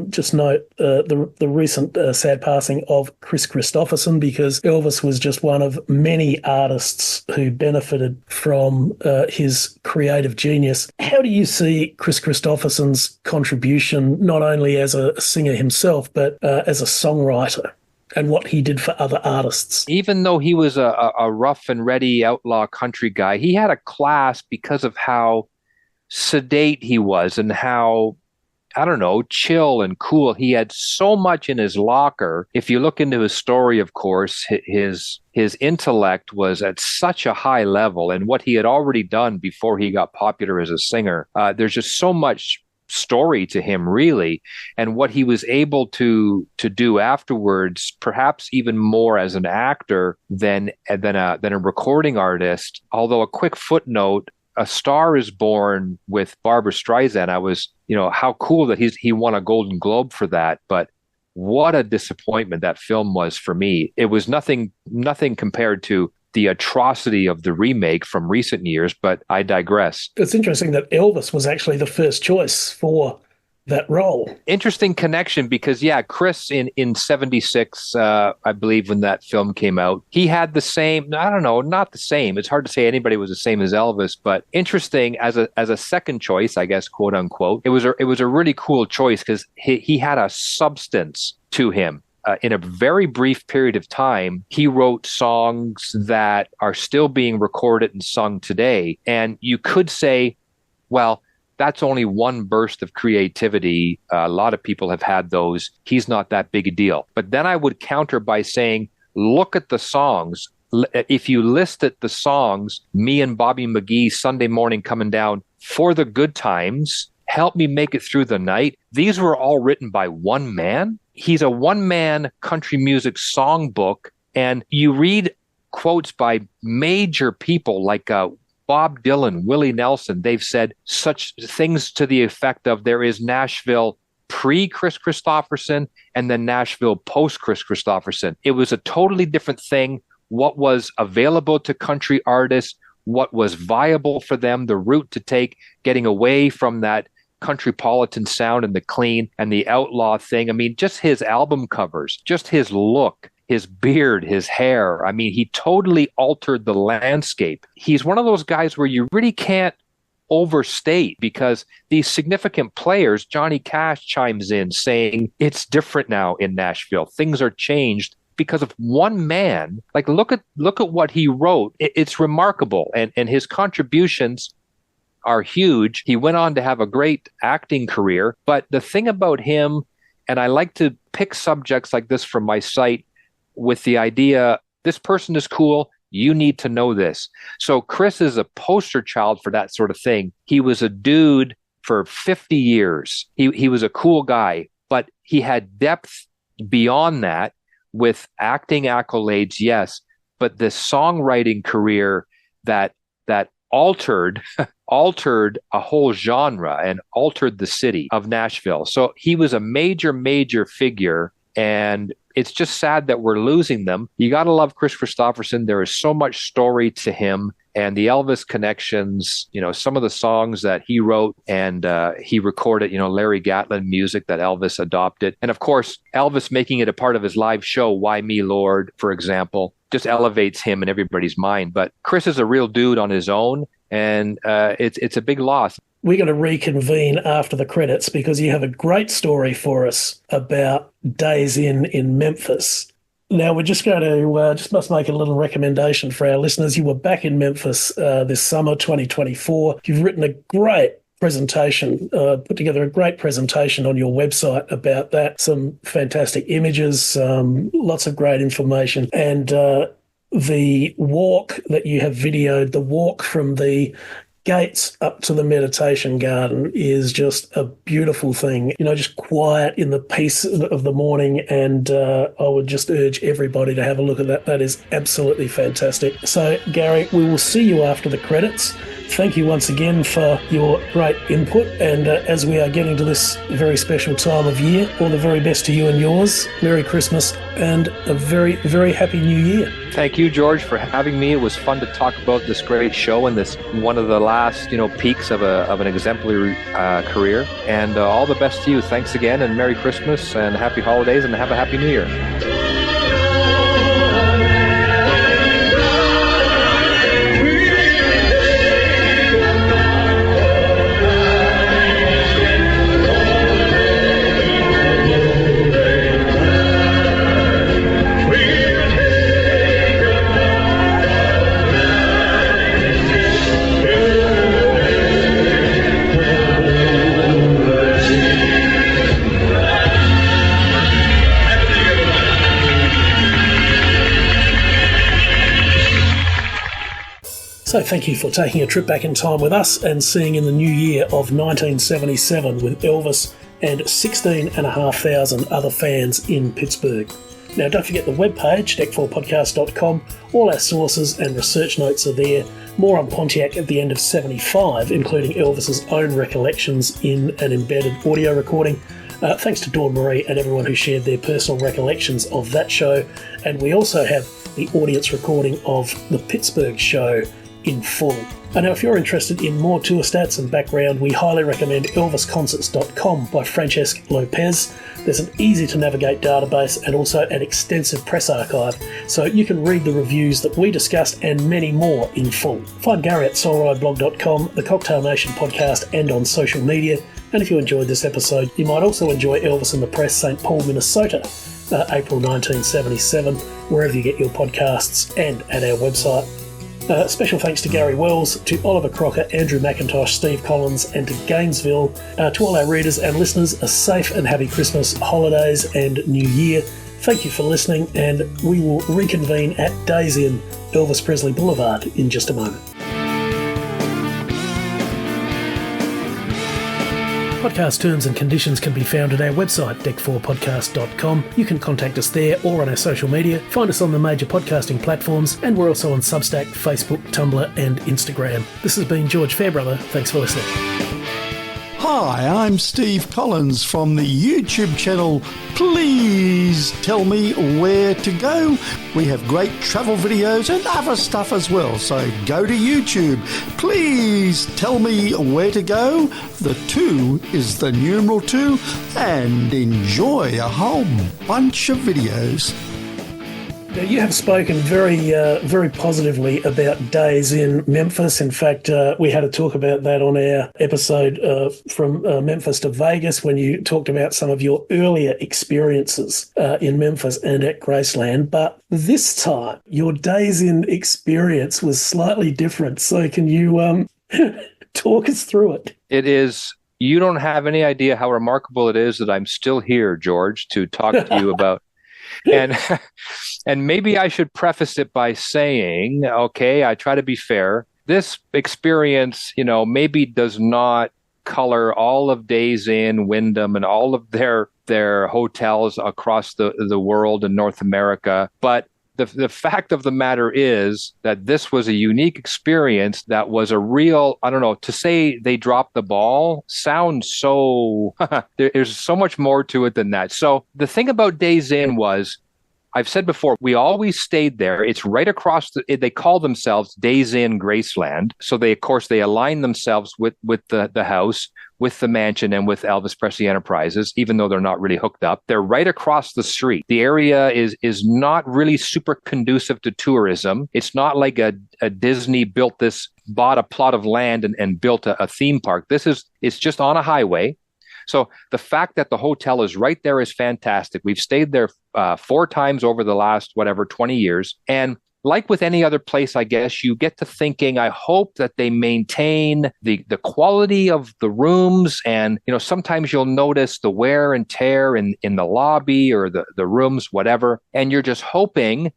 just note the recent sad passing of Chris Christopherson, because Elvis was just one of many artists who benefited from his creative genius. How do you see Chris Christopherson's contribution, not only as a singer himself, but as a songwriter, and what he did for other artists? Even though he was a rough and ready outlaw country guy, he had a class because of how sedate he was and how, I don't know, chill and cool. He had so much in his locker. If you look into his story, of course, his intellect was at such a high level, and what he had already done before he got popular as a singer. There's just so much story to him, really, and what he was able to do afterwards, perhaps even more as an actor than a recording artist. Although, a quick footnote: A Star Is Born with Barbra Streisand, I was, how cool that he won a Golden Globe for that. But what a disappointment that film was for me. It was nothing compared to the atrocity of the remake from recent years, but I digress. It's interesting that Elvis was actually the first choice for that role. Interesting connection, because Chris in 76, I believe, when that film came out, he had the same, I don't know, not the same. It's hard to say anybody was the same as Elvis, but interesting as a second choice, I guess, quote unquote. It was a really cool choice because he had a substance to him. In a very brief period of time, he wrote songs that are still being recorded and sung today. And you could say, well, that's only one burst of creativity. A lot of people have had those. He's not that big a deal. But then I would counter by saying, look at the songs. If you listed the songs, Me and Bobby McGee, Sunday Morning Coming Down, For the Good Times, Help Me Make It Through the Night, these were all written by one man. He's a one-man country music songbook, and you read quotes by major people like Bob Dylan, Willie Nelson. They've said such things to the effect of, there is Nashville pre-Chris Christopherson and then Nashville post-Chris Christopherson. It was a totally different thing. What was available to country artists, what was viable for them, the route to take, getting away from that countrypolitan sound and the clean and the outlaw thing. I mean, just his album covers, just his look, his beard, his hair. I mean, he totally altered the landscape. He's one of those guys where you really can't overstate, because these significant players, Johnny Cash chimes in saying, it's different now in Nashville. Things are changed because of one man. Like, look at what he wrote. It's remarkable. And his contributions are huge. He went on to have a great acting career. But the thing about him, and I like to pick subjects like this from my site with the idea, this person is cool, you need to know this. So Chris is a poster child for that sort of thing. He was a dude for 50 years. He was a cool guy, but he had depth beyond that with acting accolades, yes, but the songwriting career that altered a whole genre and altered the city of Nashville. So he was a major figure, and it's just sad that we're losing them. You got to love Chris Christopherson. There is so much story to him, and the Elvis connections, some of the songs that he wrote and he recorded, Larry Gatlin music that Elvis adopted. And of course, Elvis making it a part of his live show, Why Me, Lord, for example, just elevates him in everybody's mind. But Chris is a real dude on his own, and it's a big loss. We're going to reconvene after the credits because you have a great story for us about Days in Memphis. Now, we're just going to just must make a little recommendation for our listeners. You were back in Memphis this summer, 2024. You've written a great presentation, put together a great presentation on your website about that. Some fantastic images, lots of great information. And the walk that you have videoed, the walk from the gates up to the meditation garden, is just a beautiful thing. Just quiet in the peace of the morning. And I would just urge everybody to have a look at that. That is absolutely fantastic. So, Gary, we will see you after the credits. thank you once again for your great input. And as we are getting to this very special time of year, all the very best to you and yours. Merry Christmas and a very, very happy New Year. Thank you, George, for having me. It was fun to talk about this great show and this one of the last, peaks of an exemplary career. And all the best to you. Thanks again, and Merry Christmas and Happy Holidays, and have a Happy New Year. So thank you for taking a trip back in time with us and seeing in the new year of 1977 with Elvis and 16,500 other fans in Pittsburgh. Now don't forget the webpage, DEC4podcast.com. All our sources and research notes are there. More on Pontiac at the end of 75, including Elvis's own recollections in an embedded audio recording. Thanks to Dawn Marie and everyone who shared their personal recollections of that show. And we also have the audience recording of the Pittsburgh show in full. And now if you're interested in more tour stats and background, we highly recommend elvisconcerts.com by Francesc Lopez. There's an easy to navigate database and also an extensive press archive, so you can read the reviews that we discussed and many more in full. Find Gary at soulrideblog.com, the Cocktail Nation podcast, and on social media. And if you enjoyed this episode, you might also enjoy Elvis and the Press, St. Paul, Minnesota, April 1977, wherever you get your podcasts and at our website. Special thanks to Gary Wells, to Oliver Crocker, Andrew McIntosh, Steve Collins, and to Gainesville. To all our readers and listeners, a safe and happy Christmas, holidays, and New Year. Thank you for listening, and we will reconvene at Days Inn, Elvis Presley Boulevard, in just a moment. Podcast terms and conditions can be found at our website, DEC4podcast.com. You can contact us there or on our social media. Find us on the major podcasting platforms, and we're also on Substack, Facebook, Tumblr, and Instagram. This has been George Fairbrother. Thanks for listening. Hi, I'm Steve Collins from the YouTube channel Please Tell Me Where to Go. We have great travel videos and other stuff as well, so go to YouTube. Please tell me where to go. The 2 is the numeral 2, and enjoy a whole bunch of videos. Now, you have spoken very positively about days in Memphis. In fact, we had a talk about that on our episode from Memphis to Vegas, when you talked about some of your earlier experiences in Memphis and at Graceland. But this time, your days in experience was slightly different. So can you talk us through it? It is. You don't have any idea how remarkable it is that I'm still here, George, to talk to you about. And maybe I should preface it by saying, okay, I try to be fair. This experience, maybe does not color all of Days Inn, Wyndham, and all of their hotels across the world and North America. But the fact of the matter is that this was a unique experience that was a real, I don't know, to say they dropped the ball sounds so, there's so much more to it than that. So the thing about Days Inn was, I've said before, we always stayed there. It's right across they call themselves Days Inn Graceland. So they align themselves with the house, with the mansion, and with Elvis Presley Enterprises, even though they're not really hooked up. They're right across the street. The area is not really super conducive to tourism. It's not like a Disney bought a plot of land and built a theme park. It's just on a highway. So the fact that the hotel is right there is fantastic. We've stayed there 4 times over the last, 20 years. And like with any other place, I guess, you get to thinking, I hope that they maintain the quality of the rooms. And, sometimes you'll notice the wear and tear in the lobby or the rooms, whatever. And you're just hoping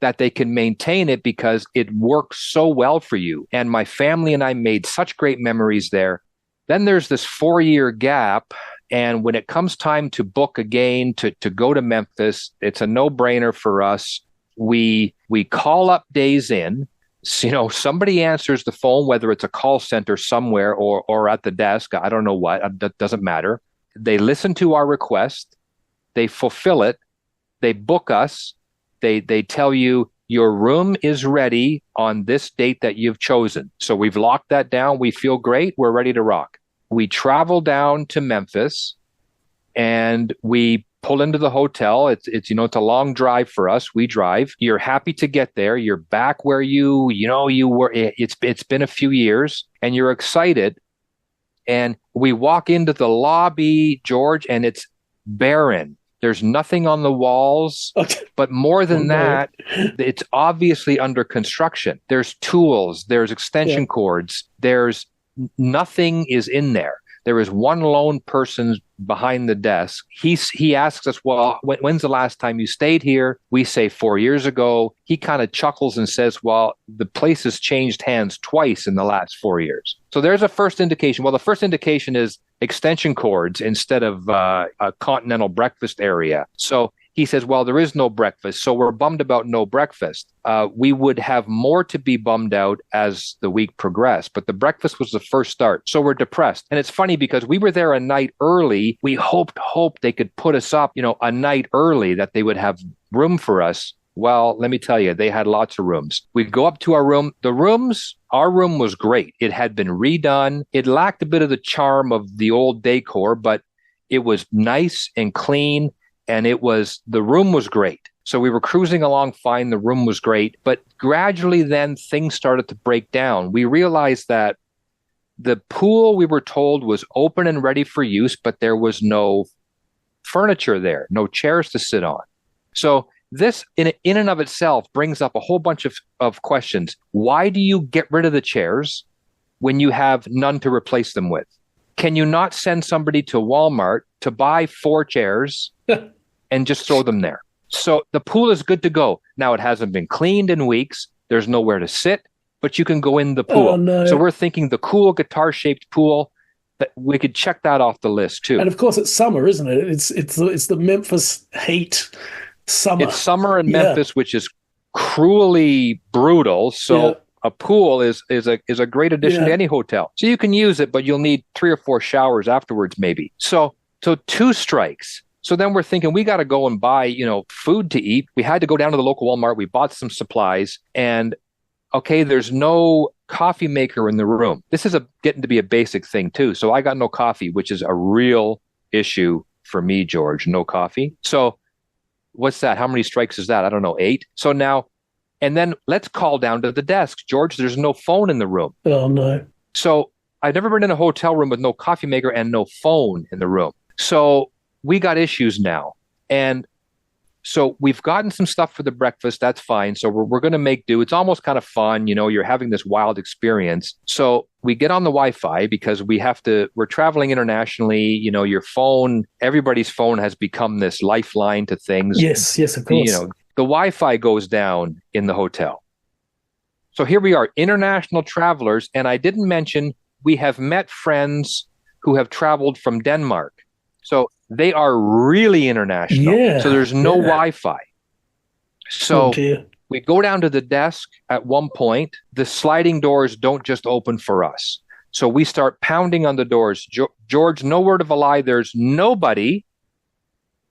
that they can maintain it because it works so well for you. And my family and I made such great memories there. Then there's this 4-year gap. And when it comes time to book again, to go to Memphis, it's a no-brainer for us. We call up Days Inn. somebody answers the phone, whether it's a call center somewhere or at the desk. I don't know what, that doesn't matter. They listen to our request. They fulfill it. They book us. They tell you your room is ready on this date that you've chosen. So we've locked that down. We feel great. We're ready to rock. We travel down to Memphis and we pull into the hotel. It's a long drive for us. We drive. You're happy to get there. You're back where you were. It's been a few years and you're excited. And we walk into the lobby, George, and it's barren. There's nothing on the walls, but more than that, it's obviously under construction. There's tools, there's extension cords, there's nothing is in there. There is one lone person behind the desk. He asks us, well, when's the last time you stayed here? We say 4 years ago. He kind of chuckles and says, well, the place has changed hands twice in the last 4 years. So there's a first indication. Well, the first indication is extension cords instead of a continental breakfast area. So he says, well, there is no breakfast. So we're bummed about no breakfast. We would have more to be bummed out as the week progressed. But the breakfast was the first start. So we're depressed. And it's funny because we were there a night early. We hoped they could put us up, a night early, that they would have room for us. Well, let me tell you, they had lots of rooms. We go up to our room. Our room was great. It had been redone. It lacked a bit of the charm of the old decor, but it was nice and clean. And the room was great. So we were cruising along fine. The room was great. But gradually then things started to break down. We realized that the pool, we were told, was open and ready for use, but there was no furniture there, no chairs to sit on. So this in and of itself brings up a whole bunch of questions. Why do you get rid of the chairs when you have none to replace them with? Can you not send somebody to Walmart to buy 4 chairs and just throw them there? So the pool is good to go. Now, it hasn't been cleaned in weeks. There's nowhere to sit, but you can go in the pool. Oh, no. So we're thinking the cool guitar-shaped pool, that we could check that off the list too. And of course, it's summer, isn't it? It's the Memphis heat summer. It's summer in Memphis, which is cruelly brutal. So a pool is a great addition to any hotel. So you can use it, but you'll need 3 or 4 showers afterwards, maybe. So 2 strikes. So then we're thinking we got to go and buy, food to eat. We had to go down to the local Walmart. We bought some supplies and there's no coffee maker in the room. This is getting to be a basic thing too. So I got no coffee, which is a real issue for me, George. No coffee. So what's that? How many strikes is that? I don't know, 8. So now, and then let's call down to the desk. George, there's no phone in the room. Oh, no. So I've never been in a hotel room with no coffee maker and no phone in the room. So we got issues now. And so we've gotten some stuff for the breakfast. That's fine. So we're going to make do. It's almost kind of fun. You're having this wild experience. So we get on the Wi-Fi because we're traveling internationally. Your phone, everybody's phone has become this lifeline to things. Yes, of course. The Wi-Fi goes down in the hotel. So here we are, international travelers. And I didn't mention we have met friends who have traveled from Denmark. So they are really international. Yeah, so there's no Wi-Fi. So we go down to the desk at one point. The sliding doors don't just open for us. So we start pounding on the doors. George, no word of a lie, there's nobody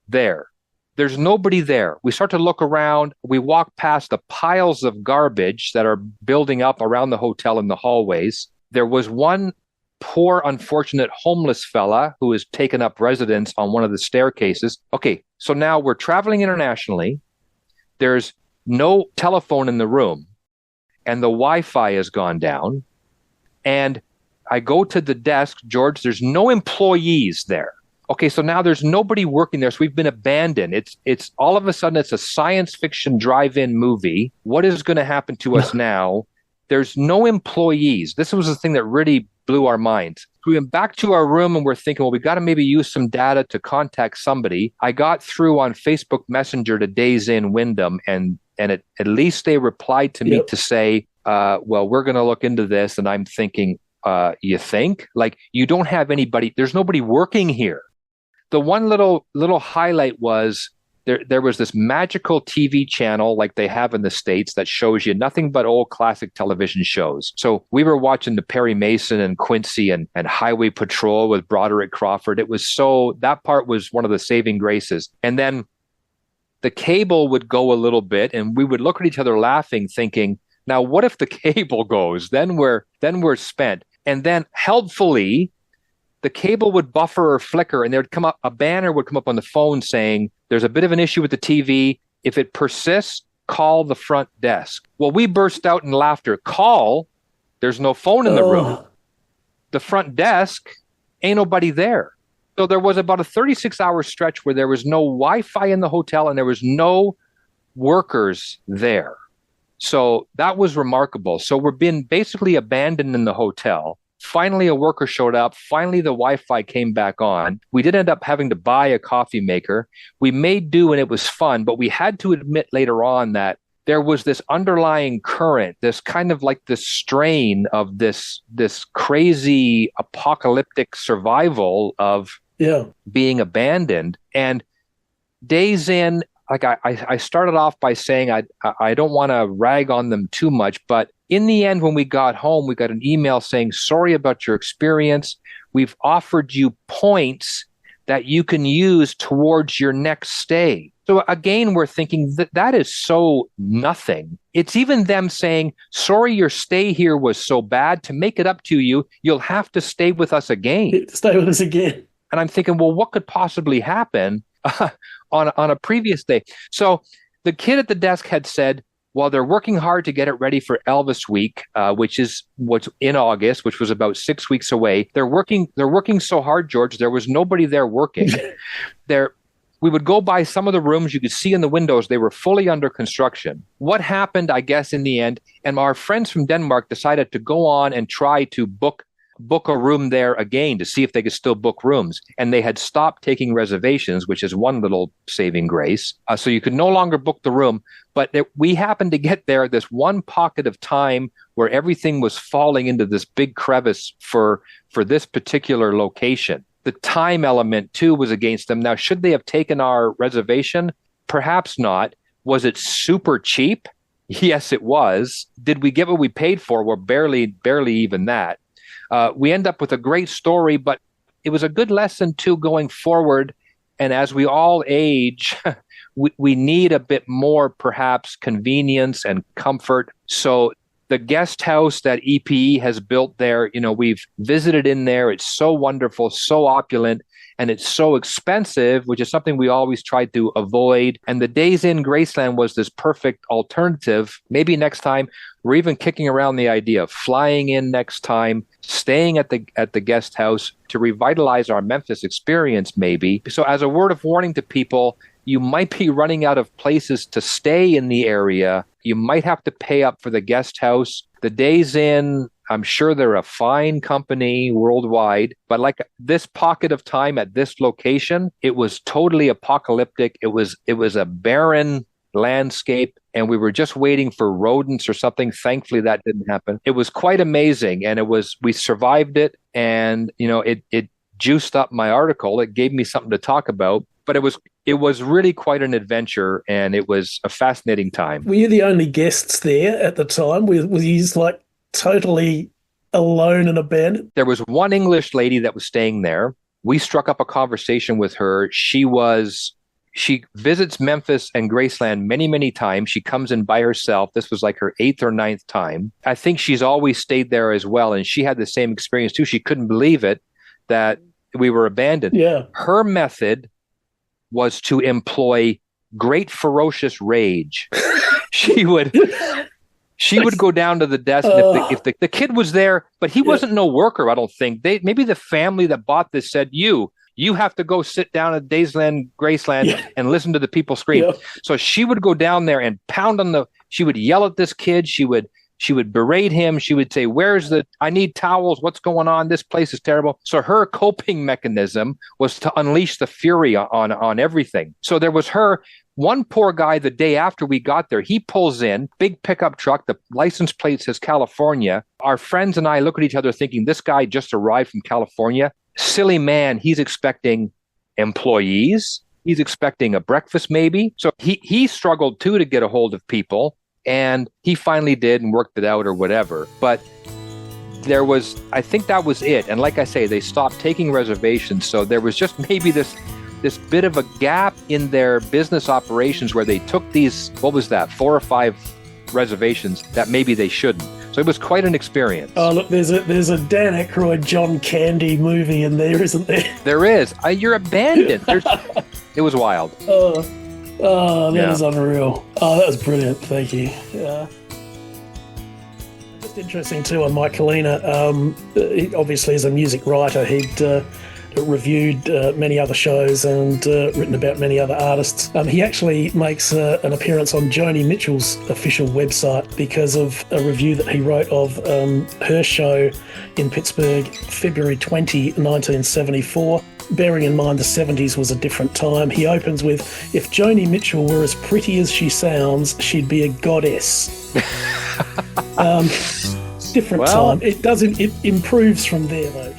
there. There's nobody there. We start to look around. We walk past the piles of garbage that are building up around the hotel in the hallways. There was one poor, unfortunate homeless fella who has taken up residence on one of the staircases. Okay, so now we're traveling internationally. There's no telephone in the room, and the Wi-Fi has gone down. And I go to the desk, George, there's no employees there. Okay, so now there's nobody working there, so we've been abandoned. It's all of a sudden, it's a science fiction drive-in movie. What is going to happen to us now? There's no employees. This was the thing that really blew our minds. We went back to our room and we're thinking, well, we got to maybe use some data to contact somebody. I got through on Facebook Messenger to Days Inn Wyndham, and at least they replied to me to say, well, we're going to look into this. And I'm thinking, you think? Like, you don't have anybody, there's nobody working here. The one little highlight was there was this magical TV channel like they have in the States that shows you nothing but old classic television shows. So we were watching the Perry Mason and Quincy and Highway Patrol with Broderick Crawford. That part was one of the saving graces. And then the cable would go a little bit and we would look at each other laughing, thinking, now what if the cable goes? Then we're spent. And then helpfully, the cable would buffer or flicker, and there'd come up a banner would come up on the phone saying, there's a bit of an issue with the TV. If it persists, call the front desk. Well, we burst out in laughter. Call? There's no phone in the room. The front desk, ain't nobody there. So there was about a 36-hour stretch where there was no Wi-Fi in the hotel and there was no workers there. So that was remarkable. So we're being basically abandoned in the hotel. Finally, a worker showed up. Finally, the Wi-Fi came back on. We did end up having to buy a coffee maker. We made do and it was fun, but we had to admit later on that there was this underlying current, this kind of like this strain of this crazy apocalyptic survival of being abandoned. And days in, like I started off by saying I don't want to rag on them too much, but in the end, when we got home, we got an email saying, sorry about your experience. We've offered you points that you can use towards your next stay. So again, we're thinking that is so nothing. It's even them saying, sorry, your stay here was so bad. To make it up to you, you'll have to stay with us again. Stay with us again. And I'm thinking, well, what could possibly happen on a previous day? So the kid at the desk had said, well, they're working hard to get it ready for Elvis Week, which is what's in August, which was about 6 weeks away. They're working so hard, George. There was nobody there working. We would go by some of the rooms. You could see in the windows they were fully under construction. What happened, I guess, in the end? And our friends from Denmark decided to go on and try to book a room there again to see if they could still book rooms. And they had stopped taking reservations, which is one little saving grace. So you could no longer book the room. But we happened to get there this one pocket of time where everything was falling into this big crevice for this particular location. The time element, too, was against them. Now, should they have taken our reservation? Perhaps not. Was it super cheap? Yes, it was. Did we get what we paid for? Well, barely even that. We end up with a great story, but it was a good lesson, too, going forward. And as we all age, we need a bit more, perhaps, convenience and comfort. So the guest house that EPE has built there, we've visited in there. It's so wonderful, so opulent, and it's so expensive, which is something we always tried to avoid. And the Days Inn Graceland was this perfect alternative. Maybe next time, we're even kicking around the idea of flying in next time, staying at the guest house to revitalize our Memphis experience, maybe. So as a word of warning to people, you might be running out of places to stay in the area. You might have to pay up for the guest house. The Days Inn, I'm sure they're a fine company worldwide, but like this pocket of time at this location, it was totally apocalyptic. It was a barren landscape, and we were just waiting for rodents or something. Thankfully, that didn't happen. It was quite amazing, and we survived it, and it juiced up my article. It gave me something to talk about, but it was really quite an adventure, and it was a fascinating time. Were you the only guests there at the time? Were you like totally alone and abandoned? There was one English lady that was staying there. We struck up a conversation with her. She visits Memphis and Graceland many, many times. She comes in by herself. This was like her 8th or 9th time. I think she's always stayed there as well, and she had the same experience too. She couldn't believe it that we were abandoned. Yeah. Her method was to employ great ferocious rage. She would go down to the desk, and if the kid was there, but he wasn't no worker, I don't think. Maybe the family that bought this said, you have to go sit down at Graceland and listen to the people scream. Yeah. So she would go down there and pound on she would yell at this kid. She would berate him. She would say, I need towels. What's going on? This place is terrible. So her coping mechanism was to unleash the fury on everything. So there was her. One poor guy, the day after we got there, he pulls in, big pickup truck. The license plate says California. Our friends and I look at each other thinking, this guy just arrived from California. Silly man, he's expecting employees. He's expecting a breakfast maybe. So he struggled too to get a hold of people, and he finally did and worked it out or whatever. But I think that was it. And like I say, they stopped taking reservations. So there was just maybe this bit of a gap in their business operations where they took these, 4 or 5 reservations that maybe they shouldn't. So it was quite an experience. Oh, look, there's a Dan Aykroyd, John Candy movie in there, isn't there? There is. You're abandoned. It was wild. That is unreal. Oh, that was brilliant. Thank you. Just interesting too on Mike Kalina. He obviously, as a music writer, he'd reviewed many other shows and written about many other artists. He actually makes an appearance on Joni Mitchell's official website because of a review that he wrote of her show in Pittsburgh, February 20, 1974. Bearing in mind the 70s was a different time, he opens with, "If Joni Mitchell were as pretty as she sounds, she'd be a goddess." Different time. It improves from there though.